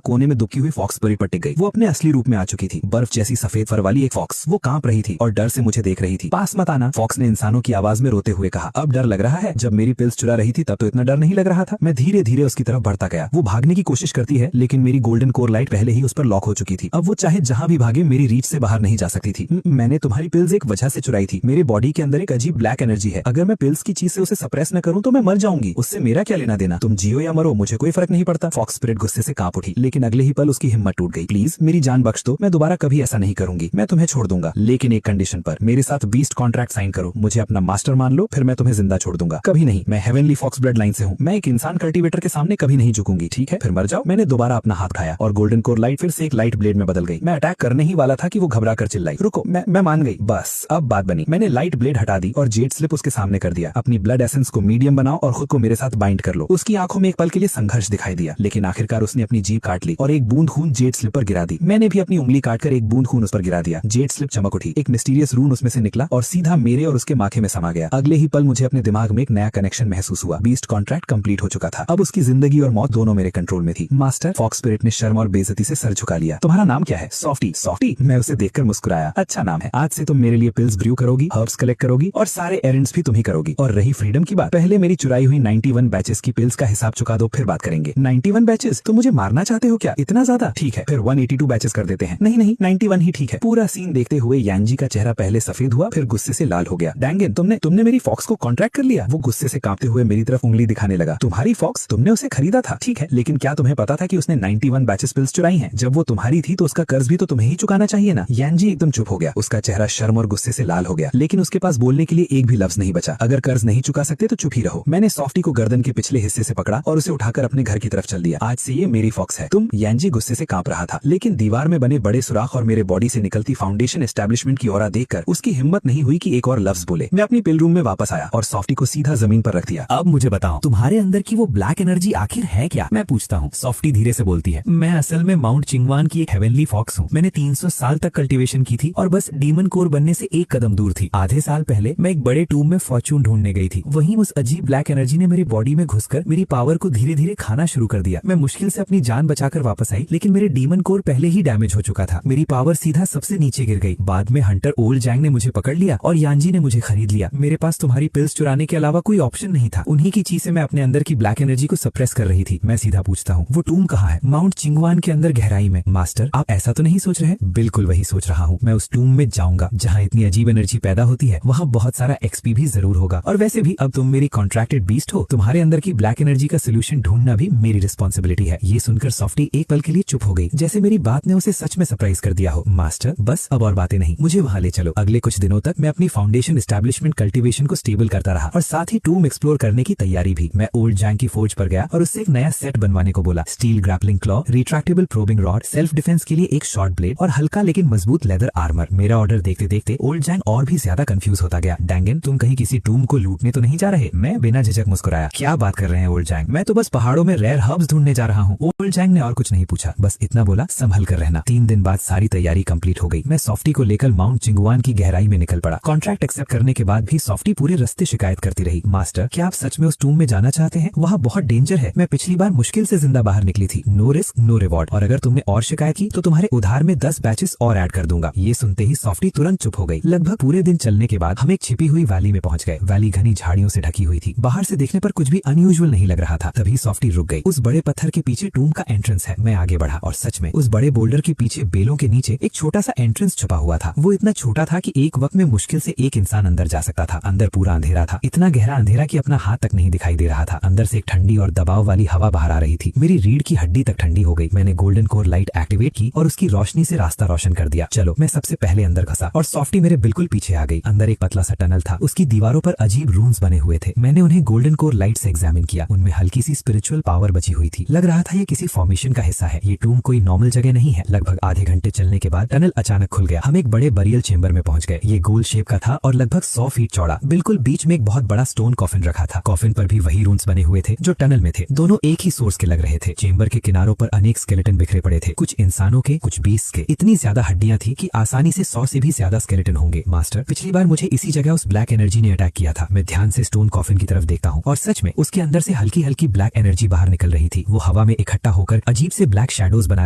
कोने में दुबकी हुई फॉक्स स्पिरिट पर टिक गई। वो अपने असली रूप में आ चुकी थी। बर्फ जैसी सफेद फर वाली एक फॉक्स। वो कांप रही थी और डर से मुझे देख रही थी। पास मत आना, फॉक्स ने इंसानों की आवाज में रोते हुए कहा। अब डर लग रहा है? जब मेरी पिल्स चुरा रही थी तब तो इतना डर नहीं लग रहा था। मैं धीरे धीरे उसकी तरफ बढ़ता गया। वो भागने की कोशिश करती है, लेकिन मेरी गोल्डन कोर लाइट पहले ही उस पर लॉक हो चुकी थी। अब वो चाहे जहां भी भागे मेरी रीच से बाहर नहीं जा सकती थी। मैंने तुम्हारी पिल्स एक वजह से चुराई थी। मेरे बॉडी के अंदर एक अजीब ब्लैक एनर्जी है। अगर मैं पिल्स की चीज से उसे सप्रेस न करूं तो मैं मर जाऊंगी। उससे मेरा क्या लेना देना? तुम जियो या मरो, मुझे कोई फर्क नहीं पड़ता। फॉक्स स्पिरिट गुस्से से कांप उठी, लेकिन अगले ही पल उसकी हिम्मत टूट गई। प्लीज मेरी जान बख्श दो, मैं दोबारा कभी ऐसा नहीं करूंगी। मैं तुम्हें छोड़ दूंगा, लेकिन एक कंडीशन पर। मेरे साथ बीस्ट कॉन्ट्रैक्ट साइन करो। मुझे अपना मास्टर मान लो, फिर मैं तुम्हें जिंदा छोड़ दूंगा। कभी नहीं। मैं हेवनली फॉक्स ब्लड लाइन से हूँ। मैं एक इंसान कल्टीवेटर के सामने कभी नहीं झुकूंगी। ठीक है, फिर मर जाओ। मैंने दोबारा अपना हाथ उठाया और गोल्डन कोर लाइट फिर से एक लाइट ब्लेड में बदल गई। मैं अटैक करने ही वाला था कि वो घबरा कर चिल्लाई, रुको, मैं मान गई। बस अब बात बनी। मैंने लाइट ब्लेड हटा दी और जेड स्लिप उसके सामने कर दिया। अपनी ब्लड एसेंस को मीडियम बनाओ और खुद को मेरे साथ बाइंड कर लो। उसकी आंखों में एक पल के लिए संघर्ष दिखाई दिया, लेकिन आखिरकार उसने अपनी जीभ काट ली और एक बूंद खून जेड स्लिप पर गिरा दी। मैंने भी अपनी उंगली काटकर एक बूंद खून उस पर गिरा दिया। जेड स्लिप चमक उठी। एक मिस्टीरियस रून उसमें से निकला और सीधा मेरे और उसके माथे में समा गया। अगले ही पल मुझे अपने दिमाग में एक नया कनेक्शन महसूस हुआ। बीस्ट कॉन्ट्रैक्ट कंप्लीट हो चुका था। अब उसकी जिंदगी और मौत दोनों मेरे कंट्रोल में थी। मास्टर, फॉक्स स्पिरिट ने शर्म और बेइज्जती से सर झुका लिया। तुम्हारा नाम क्या है? सॉफ्टी। सॉफ्टी? मैं उसे देखकर मुस्कुराया। अच्छा नाम है। आज से तुम मेरे लिए पिल्स ब्रू करोगी, हर्ब्स कलेक्ट करोगी और सारे एरेंड्स भी तुम ही करोगी। और रही फ्रीडम की बात, पहले मेरी चुराई हुई 91 बैचेस की पिल्स का हिसाब चुका दो, फिर बात करेंगे। 91 बैचेस? तुम मुझे मारना चाहते हो क्या? इतना ज्यादा? ठीक है, फिर 182 बैचेस कर देते हैं। नहीं नहीं, 91 ही ठीक है। पूरा सीन देखते हुए यांजी का चेहरा पहले सफेद हुआ, फिर गुस्से से लाल हो गया। डैंगन, तुमने मेरी फॉक्स को कॉन्ट्रैक्ट कर लिया? वो गुस्से से कांपते हुए मेरी तरफ उंगली दिखाने लगा। तुम्हारी फॉक्स? तुमने उसे खरीदा था, ठीक है, लेकिन क्या तुम्हें पता था कि उसने 91 बैचेस पिल्स चुराई हैं? जब वो तुम्हारी थी तो उसका कर्ज भी तो तुम्हें ही चुकाना चाहिए ना। यांजी एकदम चुप हो गया। उसका चेहरा शर्म और गुस्से से लाल हो गया, लेकिन उसके पास बोलने के लिए एक भी लफ्ज नहीं बचा। अगर कर्ज नहीं चुका सकते तो चुप ही रहो। मैंने सॉफ्टी को गर्दन के पिछले हिस्से से पकड़ा और उसे उठाकर अपने घर की तरफ चल दिया। आज से ये मेरी फॉक्स है। तुम? यांजी गुस्से से कांप रहा था, लेकिन दीवार में बने बड़े सुराख और मेरे बॉडी से निकलती फाउंडेशन एस्टेब्लिशमेंट की ऑरा देखकर उसकी हिम्मत नहीं हुई कि एक और लफ्ज बोले। मैं अपनी पिल रूम में वापस आया और सॉफ्टी को सीधा जमीन पर रख दिया। अब मुझे बताओ, तुम्हारे अंदर की वो ब्लैक एनर्जी आखिर है क्या? मैं पूछता हूँ। सॉफ्टी धीरे से बोलती है, मैं असल में माउंट चिंगवान की एक हेवनली फॉक्स हूँ। मैंने 300 साल तक कल्टीवेशन की थी और बस डीमन कोर बनने से एक कदम दूर थी। आधे साल पहले मैं एक बड़े टूम में फॉर्चून ढूंढने गई थी। वहीं उस अजीब ब्लैक एनर्जी ने मेरी बॉडी में घुसकर मेरी पावर को धीरे धीरे खाना शुरू कर दिया। मैं मुश्किल से अपनी जान बचाकर वापस आई, लेकिन मेरे डीमन कोर पहले ही डैमेज हो चुका था। मेरी पावर सीधा सबसे नीचे गिर गई। बाद में हंटर ओल्ड जैंग ने मुझे पकड़ लिया और यांजी ने मुझे खरीद लिया। मेरे पास तुम्हारी पिल्स चुराने के अलावा कोई ऑप्शन नहीं था। उन्हीं की चीज से मैं अपने अंदर की ब्लैक एनर्जी को सप्रेस कर रही थी। मैं सीधा पूछता हूँ, वो टूम कहाँ है? माउंट चिंगवान के अंदर गहराई में। मास्टर, आप ऐसा तो नहीं सोच रहे? बिल्कुल वही सोच रहा हूँ। मैं उस टूम में जाऊंगा जहाँ इतनी अजीब एनर्जी पैदा होती है। वहाँ बहुत सारा एक्सपी भी जरूर होगा। और वैसे भी अब तुम मेरी कॉन्ट्रैक्टेड बीस्ट हो, तुम्हारे अंदर की ब्लैक एनर्जी का सोल्यूशन ढूंढना भी मेरी रिस्पॉन्सिबिलिटी है। ये सुनकर सॉफ्टी एक पल के लिए चुप हो गई, जैसे मेरी बात ने उसे सच में सरप्राइज कर दिया हो। मास्टर, बस अब और बातें नहीं, मुझे वहाँ ले चलो। अगले कुछ दिनों तक मैं अपनी फाउंडेशन एस्टैब्लिशमेंट कल्टीवेशन को स्टेबल करता रहा और साथ ही टूम एक्सप्लोर करने की तैयारी भी। मैं ओल्ड जैंग की फोर्ज पर गया और उससे एक नया सेट बनवाने को बोला। Steel grappling claw, retractable probing rod, self defence के लिए एक शॉर्ट ब्लेड और हल्का लेकिन मजबूत लेदर आर्मर। मेरा ऑर्डर देखते देखते ओल्ड जैंग और भी ज्यादा कंफ्यूज होता गया। डैंगन, तुम कहीं किसी टूम को लूटने तो नहीं जा रहे? मैं बिना झिझक मुस्कुराया। क्या बात कर रहे हैं ओल्ड जैंग, मैं तो बस पहाड़ों में रेयर हर्ब्स ढूंढने जा रहा हूँ। ओल्ड जैंग ने और कुछ नहीं पूछा, बस इतना बोला, संभल कर रहना। 3 दिन बाद सारी तैयारी कंप्लीट हो गई। मैं सॉफ्टी को लेकर माउंट चिंगवान की गहराई में निकल पड़ा। कॉन्ट्रैक्ट एक्सेप्ट करने के बाद भी सॉफ्टी पूरे रास्ते शिकायत करती रही। मास्टर, क्या आप सच में उस टूम में जाना चाहते हैं? वहाँ बहुत डेंजर है। मैं पिछली बार मुश्किल से जिंदा बाहर निकली थी। नो रिस्क नो रिवॉर्ड, और अगर तुमने और शिकायत की तो तुम्हारे उधार में 10 बैचेस और ऐड कर दूंगा। ये सुनते ही सॉफ्टी तुरंत चुप हो गई। लगभग पूरे दिन चलने के बाद हम एक छिपी हुई वैली में पहुंच गए। वैली घनी झाड़ियों से ढकी हुई थी। बाहर से देखने पर कुछ भी अनयूजुअल नहीं लग रहा था। तभी सॉफ्टी रुक गई। उस बड़े पत्थर के पीछे टूम का एंट्रेंस है। मैं आगे बढ़ा और सच में उस बड़े बोल्डर के पीछे बेलों के नीचे एक छोटा सा एंट्रेंस छुपा हुआ था। वो इतना छोटा था कि एक वक्त में मुश्किल से एक इंसान अंदर जा सकता था। अंदर पूरा अंधेरा था, इतना गहरा अंधेरा कि अपना हाथ तक नहीं दिखाई दे रहा था। अंदर से एक ठंडी और दबाव वाली हवा बाहर आ रही थी। मेरी रीढ़ की हड्डी तक ठंडी हो गई। मैंने गोल्डन कोर लाइट एक्टिवेट की और उसकी रोशनी से रास्ता रोशन कर दिया। चलो, मैं सबसे पहले अंदर घुसा और सॉफ्टी मेरे बिल्कुल पीछे आ गई। अंदर एक पतला सा टनल था। उसकी दीवारों पर अजीब रून्स बने हुए थे। मैंने उन्हें गोल्डन कोर लाइट से एग्जामिन किया। उनमें हल्की सी स्पिरिचुअल पावर बची हुई थी। लग रहा था ये किसी फॉर्मेशन का हिस्सा है। ये टूम कोई नॉर्मल जगह नहीं है। लगभग आधे घंटे चलने के बाद टनल अचानक खुल गया। हम एक बड़े बरियल चेंबर में पहुंच गए। ये गोल शेप का था और लगभग 100 फीट चौड़ा। बिल्कुल बीच में एक बहुत बड़ा स्टोन कॉफिन रखा था। कॉफिन पर भी वही रून्स बने हुए थे जो टनल में थे। दोनों एक ही सोर्स के लग रहे थे। चेंबर के किनारों पर अनेक स्केलेटन बिखरे पड़े थे, कुछ इंसानों के, कुछ बीस्ट के। इतनी ज्यादा हड्डियां थी कि आसानी से 100 से भी ज्यादा स्केलेटन होंगे। मास्टर, पिछली बार मुझे इसी जगह उस ब्लैक एनर्जी ने अटैक किया था। मैं ध्यान से स्टोन कॉफिन की तरफ देखता हूँ और सच में उसके अंदर से हल्की हल्की ब्लैक एनर्जी बाहर निकल रही थी। वो हवा में इकट्ठा होकर अजीब से ब्लैक शैडोज बना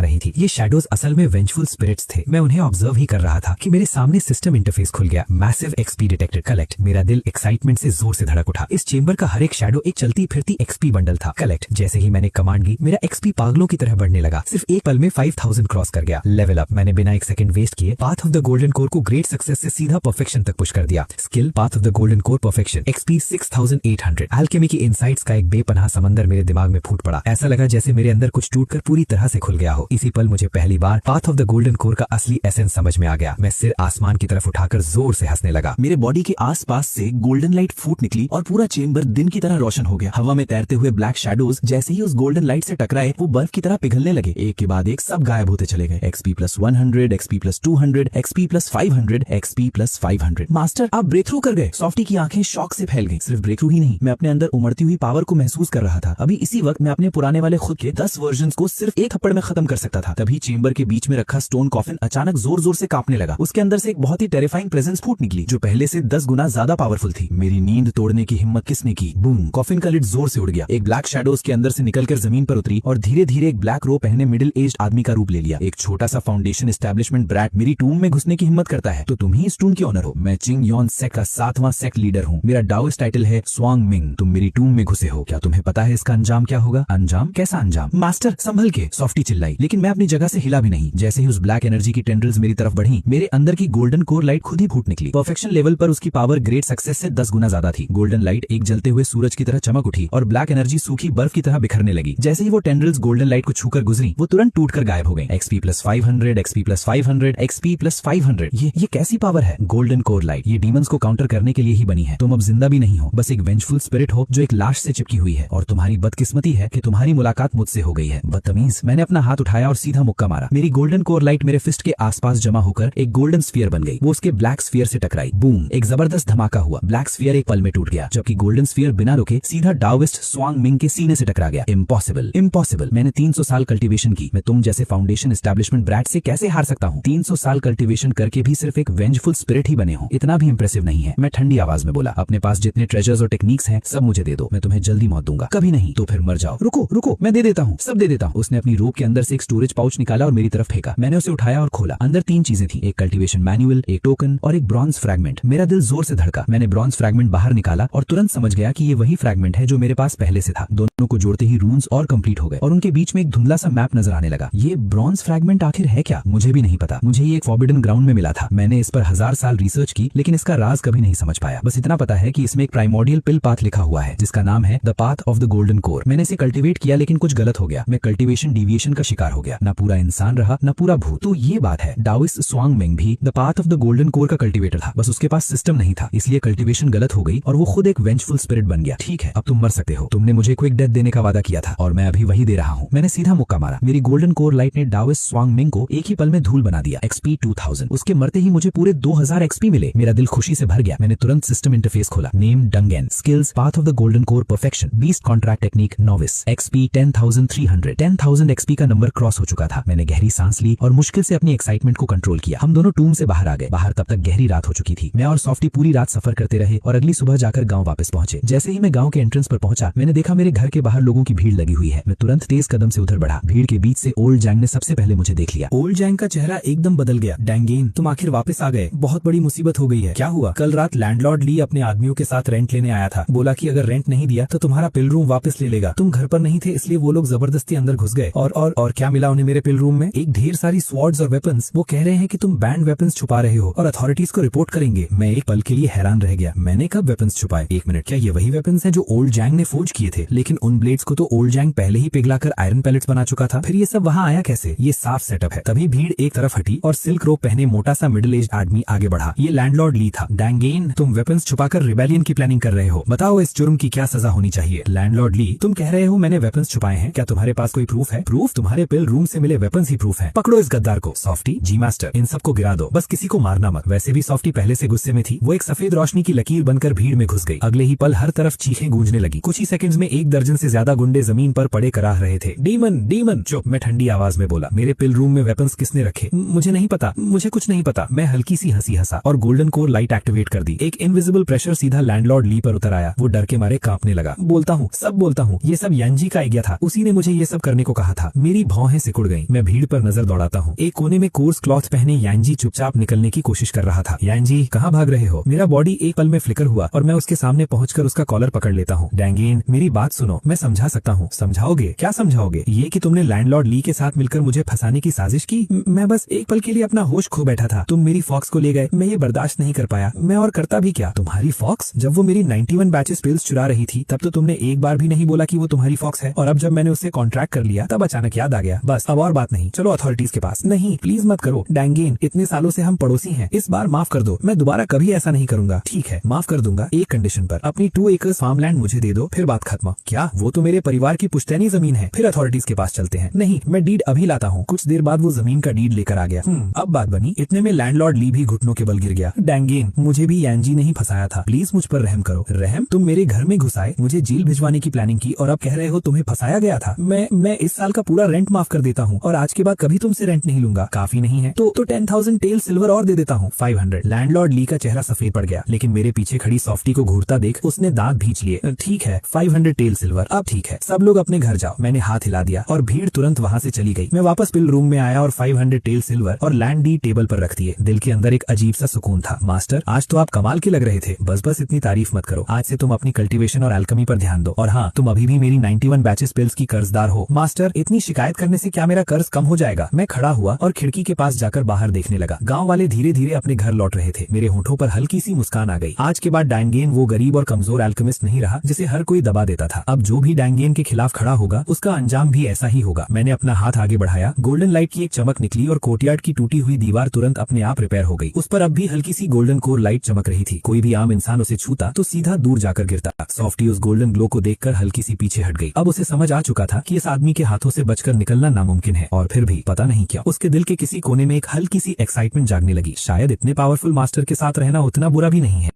रही थी। ये शैडोज असल में वेंजफुल स्पिरिट्स थे। मैं उन्हें ऑब्जर्व ही कर रहा था कि मेरे सामने सिस्टम इंटरफेस खुल गया। Massive XP detected, collect. मेरा दिल एक्साइटमेंट से जोर से धड़क उठा। इस चेंबर का हर एक शैडो एक चलती फिरती एक्सपी बंडल था। कलेक्ट। जैसे ही मैंने कमांड दी, मेरा एक्सपी पागलों की तरह बढ़ने लगा। सिर्फ एक पल में 5000 क्रॉस कर गया। Level up. मैंने बिना एक सेकंड वेस्ट किए path of the golden core को ग्रेट सक्सेस से सीधा परफेक्शन तक पुश कर दिया। Skill path of the golden core perfection, XP 6800। Alchemy की इनसाइट्स का एक बेपनाह समंदर मेरे दिमाग में फूट पड़ा। ऐसा लगा जैसे मेरे अंदर कुछ टूटकर पूरी तरह से खुल गया हो। इसी पल मुझे पहली बार path of the golden core का असली एसेंस समझ में आ गया। मैं सिर आसमान की तरफ उठाकर जोर से हंसने लगा। मेरे बॉडी के आसपास से गोल्डन लाइट फूट निकली और पूरा चेंबर दिन की तरह रोशन हो गया। हवा में तैरते हुए ब्लैक शैडोज जैसे ही उस गोल्डन लाइट से टकराए, वो बर्फ की तरह पिघलने लगे। एक के बाद एक सब गायब होते चले गए। XP plus 100, XP plus 200, XP plus 500, XP plus 500। Master, आप ब्रेक थ्रू कर गए। सॉफ्टी की आंखें शॉक से फैल गई। सिर्फ ब्रेक थ्रू ही नहीं, मैं अपने अंदर उमड़ती हुई पावर को महसूस कर रहा था। अभी इसी वक्त मैं अपने पुराने वाले खुद के 10 वर्जन को सिर्फ एक थप्पड़ में खत्म कर सकता था। तभी चेंबर के बीच में रखा स्टोन कॉफिन अचानक जोर जोर से कांपने लगा। उसके अंदर से एक बहुत ही टेरिफाइंग प्रेजेंस फूट निकली जो पहले से 10 गुना ज्यादा पावरफुल थी। मेरी नींद तोड़ने की हिम्मत किसने की? बूम! कॉफिन का लिड जोर से उड़ गया। एक ब्लैक शैडो उसके अंदर से निकलकर जमीन पर उतरी और धीरे धीरे एक ब्लैक रो पहने मिडिल एज्ड आदमी का रूप ले लिया। एक छोटा सा फाउंडेशन एस्टेब्लिशमेंट ब्रैट मेरी टूम में घुसने की हिम्मत करता है तो तुम ही इस टूम के ओनर हो। मैं चिंग योन सेक्ट का 7वां सेक्ट लीडर हूँ। मेरा डाओइस्ट टाइटल है स्वांग मिंग। तुम मेरी टूम में घुसे हो, क्या तुम्हें पता है इसका अंजाम क्या होगा? अंजाम? कैसा अंजाम? मास्टर संभल के, सॉफ्टी चिल्लाई, लेकिन मैं अपनी जगह से हिला भी नहीं। जैसे ही उस ब्लैक एनर्जी की टेंड्रिल्स मेरी तरफ बढ़ी, मेरे अंदर की गोल्डन कोर लाइट खुद ही फूट निकली। परफेक्शन लेवल पर उसकी पावर ग्रेट सक्सेस से 10 गुना ज्यादा थी। गोल्डन लाइट एक जलते हुए सूरज की तरह चमक उठी और ब्लैक एनर्जी सूखी बर्फ की तरह बिखरने लगी। जैसे ही वो टेंड्रिल्स गोल्डन लाइट को छूकर गुजरी, वो तुरंत टूटकर गायब हो गई। XP + 500, XP + 500, XP + 500। ये कैसी पावर है? गोल्डन कोर लाइट ये डीमंस को काउंटर करने के लिए ही बनी है। तुम अब जिंदा भी नहीं हो, बस एक वेंजफुल स्पिरिट हो जो एक लाश से चिपकी हुई है। और तुम्हारी बदकिस्मती है कि तुम्हारी मुलाकात मुझसे हो गई है। बदतमीज। मैंने अपना हाथ उठाया और सीधा मुक्का मारा। मेरी गोल्डन कोर लाइट मेरे फिस्ट के आसपास जमा होकर एक गोल्डन स्फीयर बन गई। वो उसके ब्लैक स्फीयर से टकराई। बूम, एक जबरदस्त धमाका हुआ। ब्लैक स्फीयर एक पल में टूट गया, जबकि गोल्डन स्फीयर बिना रुके सीधा डाओइस्ट स्वांग मिंग के सीने से टकरा गया। Impossible, impossible. मैंने 300 साल कल्टीवेशन की। मैं तुम जैसे फाउंडेशन एस्टैब्लिशमेंट ब्रैट से कैसे हार सकता हूँ? 300 साल कल्टीवेशन करके भी सिर्फ एक वेंजफुल स्पिरिट ही बने हो, इतना भी इंप्रेसिव नहीं है। मैं ठंडी आवाज में बोला, अपने पास जितने ट्रेजर्स और टेक्निक्स हैं सब मुझे दे दो। मैं तुम्हें जल्दी मौत दूंगा। कभी नहीं तो फिर मर जाओ। रुको रुको, मैं दे देता हूँ, सब दे देता हूँ। उसने अपनी रोब के अंदर से एक स्टोरेज पाउच निकाला और मेरी तरफ फेंका। मैंने उसे उठाया और खोला। अंदर 3 चीजें थी, एक कल्टीवेशन मैनुअल, एक टोकन और एक ब्रॉन्ज फ्रैगमेंट। मेरा दिल जोर से धड़का। मैंने ब्रॉन्ज फ्रैगमेंट बाहर निकाला और तुरंत समझ गया कि ये वही फ्रैगमेंट है जो मेरे पास पहले से था। दोनों को जोड़ते ही रून्स और कंप्लीट हो गए और उनके बीच में एक धुंधला सा मैप नजर आने लगा। ये ब्रॉन्ज फ्रैगमेंट आखिर है क्या? मुझे भी नहीं पता। मुझे ये एक फॉरबिडन ग्राउंड में मिला था। मैंने इस पर 1000 साल रिसर्च की, लेकिन इसका राज कभी नहीं समझ पाया। बस इतना पता है कि इसमें एक प्राइमोर्डियल पिल पाथ लिखा हुआ है जिसका नाम है the path of the golden core. मैंने इसे कल्टीवेट किया, लेकिन कुछ गलत हो गया। मैं कल्टीवेशन डिविएशन का शिकार हो गया। ना पूरा इंसान रहा, ना पूरा भूत। तो ये बात है, डाओइस्ट स्वांग मिंग भी the path of the golden core का कल्टीवेटर था, बस उसके पास सिस्टम नहीं था, इसलिए कल्टीवेशन गलत हो गई और वो खुद एक वेंजफुल स्पिरिट बन गया। ठीक है, अब तुम मर सकते हो। तुमने मुझे क्विक डेथ देने का वादा किया था और मैं अभी वही दे रहा हूँ। मैंने सीधा मुक्का मारा। मेरी गोल्डन कोर लाइट ने डाओइस्ट स्वांग मिंग को एक ही पल में धूल बना दिया। XP 2000। उसके मरते ही मुझे पूरे 2000 XP मिले। मेरा दिल खुशी से भर गया। मैंने तुरंत सिस्टम इंटरफेस खोला। Name Dangan, skills path of the golden core perfection, beast contract technique novice, XP 10,300। 10,000 XP का नंबर क्रॉस हो चुका था। मैंने गहरी सांस ली और मुश्किल से अपनी एक्साइटमेंट को कंट्रोल किया। हम दोनों टूम से बाहर आ गए। बाहर तब तक गहरी रात हो चुकी थी। मैं और सॉफ्टी पूरी रात सफर करते रहे और अगली सुबह जाकर गांव वापस पहुंचे। जैसे ही मैं गांव के एंट्रेंस पर पहुंचा, मैंने देखा मेरे घर के बाहर लोगों की भीड़ लगी हुई है। मैं तुरंत तेज कदम से उधर बढ़ा। भीड़ के बीच से ओल्ड जैंग ने सबसे पहले मुझे देख लिया। ओल्ड जैंग का चेहरा एकदम बदल गया। डैंगेन, तुम आखिर वापस आ गए। बहुत बड़ी मुसीबत हो गई है। क्या हुआ? कल रात लैंडलॉर्ड ली अपने आदमियों के साथ रेंट लेने आया था। बोला कि अगर रेंट नहीं दिया तो तुम्हारा पिल रूम वापस ले लेगा। तुम घर पर नहीं थे, इसलिए वो लोग जबरदस्ती अंदर घुस गए। और क्या मिला उन्हें मेरे पिल रूम में? एक ढेर सारी स्वॉर्ड्स और वेपन्स। वो कह रहे हैं कि तुम बैंड वेपन्स छुपा रहे हो और अथॉरिटीज को रिपोर्ट करेंगे। मैं एक पल के लिए हैरान रह गया। मैंने कब वेपन्स छुपाए? एक मिनट, क्या ये वही वेपन्स हैं जो ओल्ड जैंग ने फोर्ज किए थे? लेकिन उन ब्लेड्स को तो ओल्ड जैंग पहले ही पिघलाकर आयरन पैलेट्स बना चुका था। फिर ये सब वहाँ आया कैसे? ये साफ सेटअप है। तभी भीड़ एक तरफ हटी और सिल्क रोप पहने मोटा सा मिडिल एज आदमी आगे बढ़ा। ये लैंडलॉर्ड ली था। डैंगेन, तुम वेपन्स छुपाकर रिबेलियन की प्लानिंग कर रहे हो। बताओ इस जुर्म की क्या सजा होनी चाहिए? लैंडलॉर्ड ली, तुम कह रहे हो मैंने वेपन्स छुपाए हैं। क्या तुम्हारे पास कोई प्रूफ है? प्रूफ? तुम्हारे पिल रूम से मिले वेपन्स ही प्रूफ है। पकड़ो इस गद्दार को। सॉफ्टी, जी मास्टर, इन सबको गिरा दो, बस किसी को मारना मत। वैसे भी सॉफ्टी पहले से गुस्से में थी। वो एक सफेद रोशनी की लकीर बनकर भीड़ में घुस गई। अगले ही पल हर तरफ चीखें गूंजने लगी। कुछ ही सेकंड्स में 1 दर्जन से ज्यादा गुंडे जमीन पर पड़े कराह रहे थे। Demon, demon. चुप, मैं ठंडी आवाज में बोला। मेरे पिल रूम में वेपन्स किसने रखे? मुझे नहीं पता, मुझे कुछ नहीं पता। मैं हल्की सी हंसी हंसा और गोल्डन कोर लाइट एक्टिवेट कर दी। एक इनविजिबल प्रेशर सीधा लैंडलॉर्ड ली पर उतर आया। वो डर के मारे कांपने लगा। बोलता हूँ, सब बोलता हूँ, ये सब यांजी का आइडिया था। उसी ने मुझे ये सब करने को कहा था। मेरी भौहें सिकुड़ गईं। मैं भीड़ पर नजर दौड़ाता हूँ। एक कोने में कोर्स क्लॉथ पहने यांजी चुपचाप निकलने की कोशिश कर रहा था। यांजी, कहाँ भाग रहे हो? मेरा बॉडी एक पल में फ्लिकर हुआ और मैं उसके सामने पहुंचकर उसका कॉलर पकड़ लेता हूँ। डैंगेन, मेरी बात सुनो, मैं समझा सकता हूँ। समझाओगे? क्या समझाओगे? ये कि तुमने लैंडलॉर्ड ली के साथ मिलकर मुझे फंसाने की साजिश की। मैं बस एक पल के लिए अपना होश खो बैठा था। तुम मेरी फॉक्स को ले गए। मैं ये बर्दाश्त नहीं कर पाया। मैं और करता भी क्या? तुम्हारी फॉक्स? जब वो मेरी 91 बैचेस पिल्स चुरा रही थी तब तो तुमने एक बार भी नहीं बोला कि वो तुम्हारी फॉक्स है। और अब जब मैंने उससे कॉन्ट्रैक्ट कर लिया तब अचानक याद आ गया। बस, अब और बात नहीं। चलो अथॉरिटीज के पास। नहीं, प्लीज मत करो। डैंगेन, इतने सालों से हम पड़ोसी हैं। इस बार माफ कर दो। मैं दोबारा कभी ऐसा नहीं करूंगा। ठीक है, माफ कर दूंगा, एक कंडीशन पर। अपनी 2 एकर्स फार्मलैंड मुझे दे दो, फिर बात खत्म। क्या? वो तो मेरे परिवार की पुश्तैनी जमीन है। फिर अथॉरिटीज के पास चलते हैं। नहीं, मैं डीड अभी लाता हूँ। कुछ देर बाद वो जमीन का डीड लेकर आ गया। अब बात बनी। इतने में लैंडलॉर्ड ली भी घुटनों के बल गिर गया। डैंगेन, मुझे भी यांजी नहीं फंसाया था। प्लीज मुझ पर रहम करो। रहम? तुम मेरे घर में घुसाए, मुझे जेल भिजवाने की प्लानिंग की और अब कह रहे हो तुम्हें फंसाया गया था। मैं इस साल का पूरा रेंट माफ कर देता हूँ और आज के बाद कभी तुमसे रेंट नहीं लूंगा। काफी नहीं है तो 10,000 टेल सिल्वर और दे देता हूँ। 500। लैंडलॉर्ड ली का चेहरा सफेद पड़ गया, लेकिन मेरे पीछे खड़ी सॉफ्टी को घूरता देख उसने दांत भींच लिए। ठीक है, 500 टेल सिल्वर। अब ठीक है, सब लोग अपने घर जाओ। मैंने हाथ हिला दिया और भीड़ तुरंत वहाँ से चली गई। मैं वापस पिल रूम में आया और 500 टेल सिल्वर और लैंड डी टेबल पर रख दिए। दिल के अंदर एक अजीब सा सुकून था। मास्टर, आज तो आप कमाल के लग रहे थे। बस इतनी तारीफ मत करो। आज से तुम अपनी कल्टीवेशन और एल्केमी पर ध्यान दो। और हाँ, तुम अभी भी मेरी 91 बैचेस पिल्स की कर्जदार हो। मास्टर, इतनी शिकायत करने से क्या मेरा कर्ज कम हो जाएगा? मैं खड़ा हुआ और खिड़की के पास जाकर बाहर देखने लगा। गाँव वाले धीरे धीरे अपने घर लौट रहे थे। मेरे होठों पर हल्की सी मुस्कान आ गई। आज के बाद डैंगेन वो गरीब और कमजोर एल्केमिस्ट नहीं रहा जिसे हर कोई दबा देता था। अब जो भी डैंगेन के खिलाफ खड़ा होगा उसका अंजाम भी ऐसा ही होगा। मैंने अपना हाथ आगे बढ़ाया। गोल्डन लाइट की एक चमक निकली और कोर्टयार्ड की टूटी हुई दीवार तुरंत अपने आप रिपेयर हो गई। उस पर अब भी हल्की सी गोल्डन कोर लाइट चमक रही थी। कोई भी आम इंसान उसे छूता तो सीधा दूर जाकर गिरता। सॉफ्टी उस गोल्डन ग्लो को देखकर हल्की सी पीछे हट गई। अब उसे समझ आ चुका था कि इस आदमी के हाथों से बचकर निकलना नामुमकिन है। और फिर भी पता नहीं क्यों उसके दिल के किसी कोने में एक हल्की सी एक्साइटमेंट जागने लगी। शायद इतने पावरफुल मास्टर के साथ रहना उतना बुरा भी नहीं है।